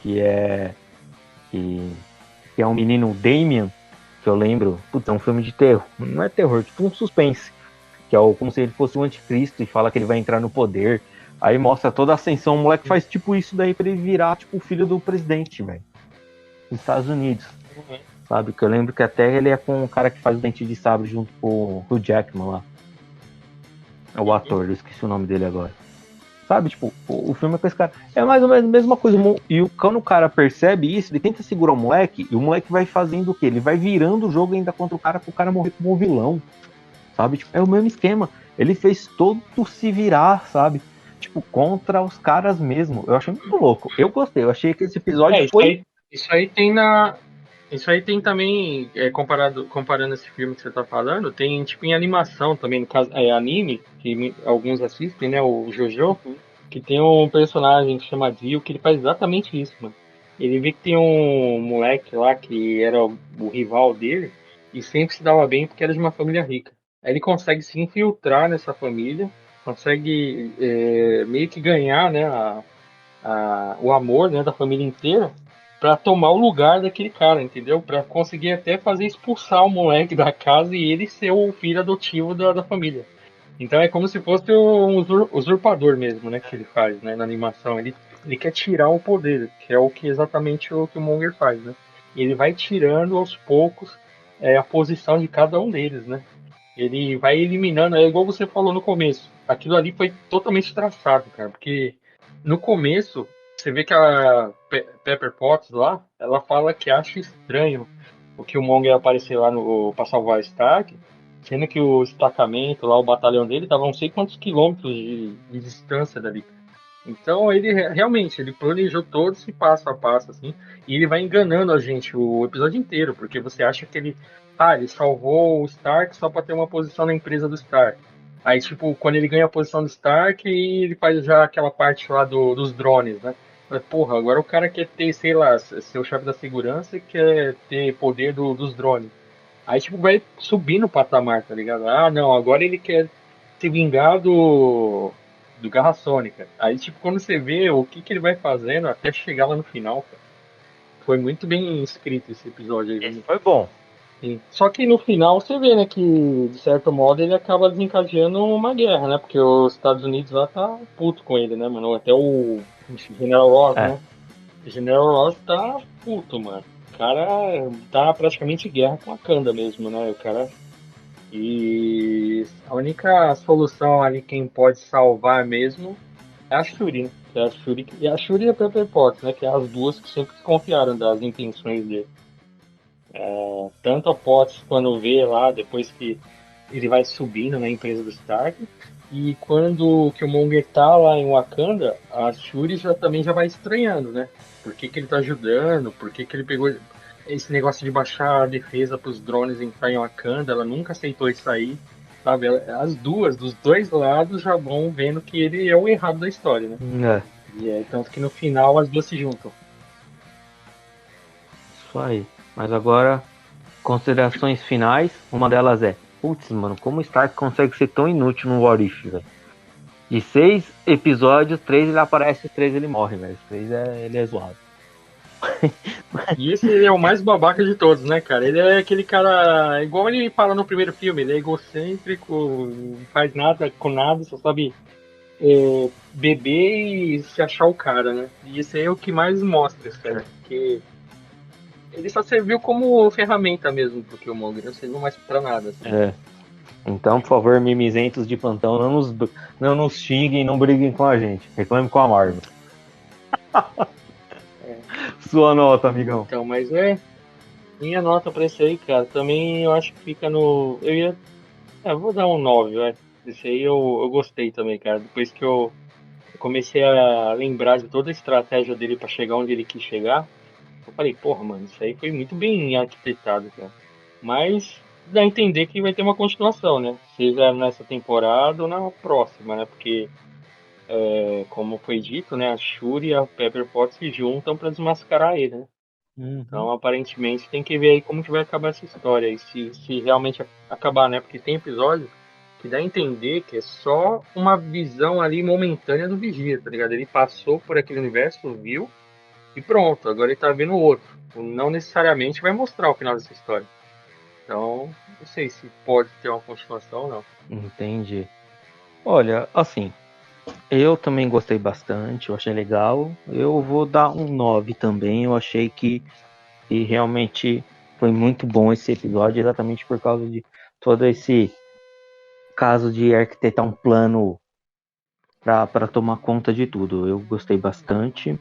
que é um menino Damien, que eu lembro, putz, é um filme de terror, não é terror, tipo um suspense, que é como se ele fosse o anticristo e fala que ele vai entrar no poder. Aí mostra toda a ascensão, o moleque faz tipo isso daí pra ele virar tipo o filho do presidente, velho. Nos Estados Unidos. Sabe? Que eu lembro que até ele é com o cara que faz o Dente de Sabre junto com o Jackman lá. É o ator, eu esqueci o nome dele agora. sabe? Tipo, o filme é com esse cara. É mais ou menos a mesma coisa. E quando o cara percebe isso, ele tenta segurar o moleque, e o moleque vai fazendo o quê? Ele vai virando o jogo ainda contra o cara, pro cara morrer como um vilão, sabe? Tipo, é o mesmo esquema. Ele fez todo se virar, sabe? Tipo, contra os caras mesmo. Eu achei muito louco. Eu gostei. Eu achei que esse episódio Isso foi. aí, isso aí tem na. Isso aí tem também, comparando esse filme que você tá falando, tem tipo em animação também, no caso, anime, que alguns assistem, né? O Jojo, Uhum. que tem um personagem que chama Dio, que ele faz exatamente isso, mano. Ele vê que tem um moleque lá que era o rival dele e sempre se dava bem porque era de uma família rica. Aí ele consegue se infiltrar nessa família, consegue meio que ganhar, né, o amor, né, da família inteira para tomar o lugar daquele cara, entendeu? Para conseguir até fazer expulsar o moleque da casa e ele ser o filho adotivo da família. Então é como se fosse um usurpador mesmo, né, que ele faz, né, na animação. Ele quer tirar o poder, que é o que exatamente o que o Monger faz, né? E ele vai tirando aos poucos a posição de cada um deles, né? Ele vai eliminando, é igual você falou no começo. Aquilo ali foi totalmente traçado, cara, porque no começo você vê que a Pepper Potts lá, ela fala que acha estranho o que o Monger aparecer lá no para salvar a Stark, sendo que o destacamento lá, o batalhão dele, tava não sei quantos quilômetros de distância dali. Então ele realmente ele planejou todo esse passo a passo assim, e ele vai enganando a gente o episódio inteiro, porque você acha que ele salvou o Stark só para ter uma posição na empresa do Stark. Aí tipo, quando ele ganha a posição do Stark, ele faz já aquela parte lá dos drones, né? Porra, agora o cara quer ter, sei lá, ser o chefe da segurança e quer ter poder dos drones. Aí, tipo, vai subir no patamar, tá ligado? Ah, não, agora ele quer se vingar do Garra Sônica. Aí, tipo, quando você vê o que ele vai fazendo até chegar lá no final, cara, foi muito bem escrito esse episódio aí, Esse viu? foi bom. Sim. Só que no final você vê, né, que de certo modo ele acaba desencadeando uma guerra, né? Porque os Estados Unidos lá tá puto com ele, né, mano? Até o General Ross, É. né? O General Ross tá puto, mano. O cara tá praticamente em guerra com a Wakanda mesmo, né? O cara. E a única solução ali, quem pode salvar mesmo, é a Shuri, né? Que é a Shuri, e a Shuri e a Pepper Potts, né? Que é as duas que sempre desconfiaram das intenções dele. Tanto a Potts quando vê lá, depois que ele vai subindo na empresa do Stark, e quando o Killmonger tá lá em Wakanda, a Shuri também já vai estranhando, né? Por que ele tá ajudando? Por que ele pegou esse negócio de baixar a defesa para os drones entrar em Wakanda? Ela nunca aceitou isso aí, sabe? As duas, dos dois lados, já vão vendo que ele é o errado da história, né? É. E é tanto que no final as duas se juntam. Isso aí. Mas agora, considerações finais. Uma delas é: putz, mano, como o Stark consegue ser tão inútil no What If, velho? De 6 episódios, 3 ele aparece, os 3 ele morre, velho. Os 3 ele é zoado. E esse é o mais babaca de todos, né, cara? Ele é aquele cara, igual ele fala no primeiro filme, ele é egocêntrico, não faz nada com nada, só sabe beber e se achar o cara, né? E esse aí é o que mais mostra, cara, porque ele só serviu como ferramenta mesmo pro Killmonger, não serviu mais pra nada, assim. É. Então, por favor, mimizentos de plantão, não nos xinguem, não briguem com a gente. Reclame com a Marvel. É, Sua nota, amigão. então, mas minha nota pra esse aí, cara, também eu acho que fica no. Eu vou dar um 9, vai. Esse aí eu gostei também, cara. Depois que eu comecei a lembrar de toda a estratégia dele pra chegar onde ele quis chegar, eu falei, porra, mano, isso aí foi muito bem arquitetado, cara. Mas dá a entender que vai ter uma continuação, né? Seja nessa temporada ou na próxima, né? Porque, como foi dito, né? A Shuri e a Pepper Potts se juntam pra desmascarar ele, né? Uhum. Então, aparentemente, tem que ver aí como que vai acabar essa história. E se realmente acabar, né? Porque tem episódio que dá a entender que é só uma visão ali momentânea do Vigia, tá ligado? Ele passou por aquele universo, viu, e pronto, agora ele tá vendo outro. Não necessariamente vai mostrar o final dessa história. Então, não sei se pode ter uma continuação ou não. Entendi. Olha, assim, eu também gostei bastante, eu achei legal. Eu vou dar um 9 também. Eu achei que realmente foi muito bom esse episódio, exatamente por causa de todo esse caso de arquitetar um plano para tomar conta de tudo. Eu gostei bastante.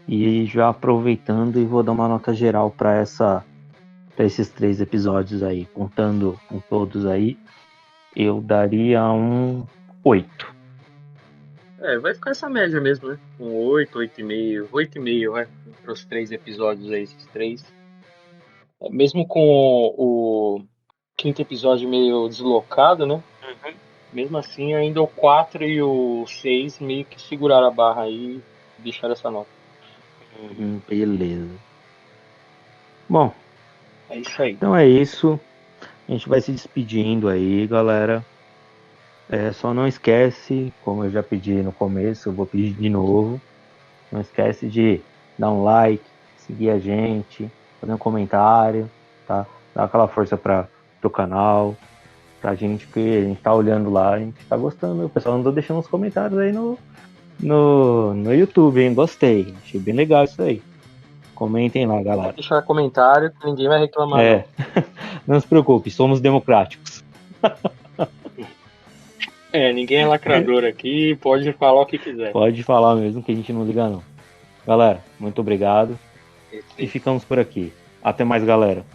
E já aproveitando e vou dar uma nota geral para esses 3 episódios aí, contando com todos aí, eu daria um 8. Vai ficar essa média mesmo, né? Um 8, 8,5, 8,5, vai, para os 3 episódios aí, esses 3. Mesmo com o quinto episódio meio deslocado, né? Mesmo assim, ainda o 4 e o 6 meio que seguraram a barra aí e deixaram essa nota. Beleza. Bom, É isso aí. então é isso. A gente vai se despedindo aí, galera. Só não esquece, como eu já pedi no começo, eu vou pedir de novo. Não esquece de dar um like, seguir a gente, fazer um comentário, tá? Dar aquela força para o canal, pra gente, que a gente tá olhando lá, a gente tá gostando. O pessoal andou deixando uns comentários aí no YouTube, hein? Gostei. Achei bem legal isso aí. Comentem lá, galera. Pode deixar comentário que ninguém vai reclamar, não. Não se preocupe, somos democráticos. Ninguém é lacrador aqui, pode falar o que quiser. Pode falar mesmo que a gente não liga não. Galera, muito obrigado. E ficamos por aqui. Até mais, galera.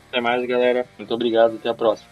Até mais, galera. Muito obrigado. Até a próxima.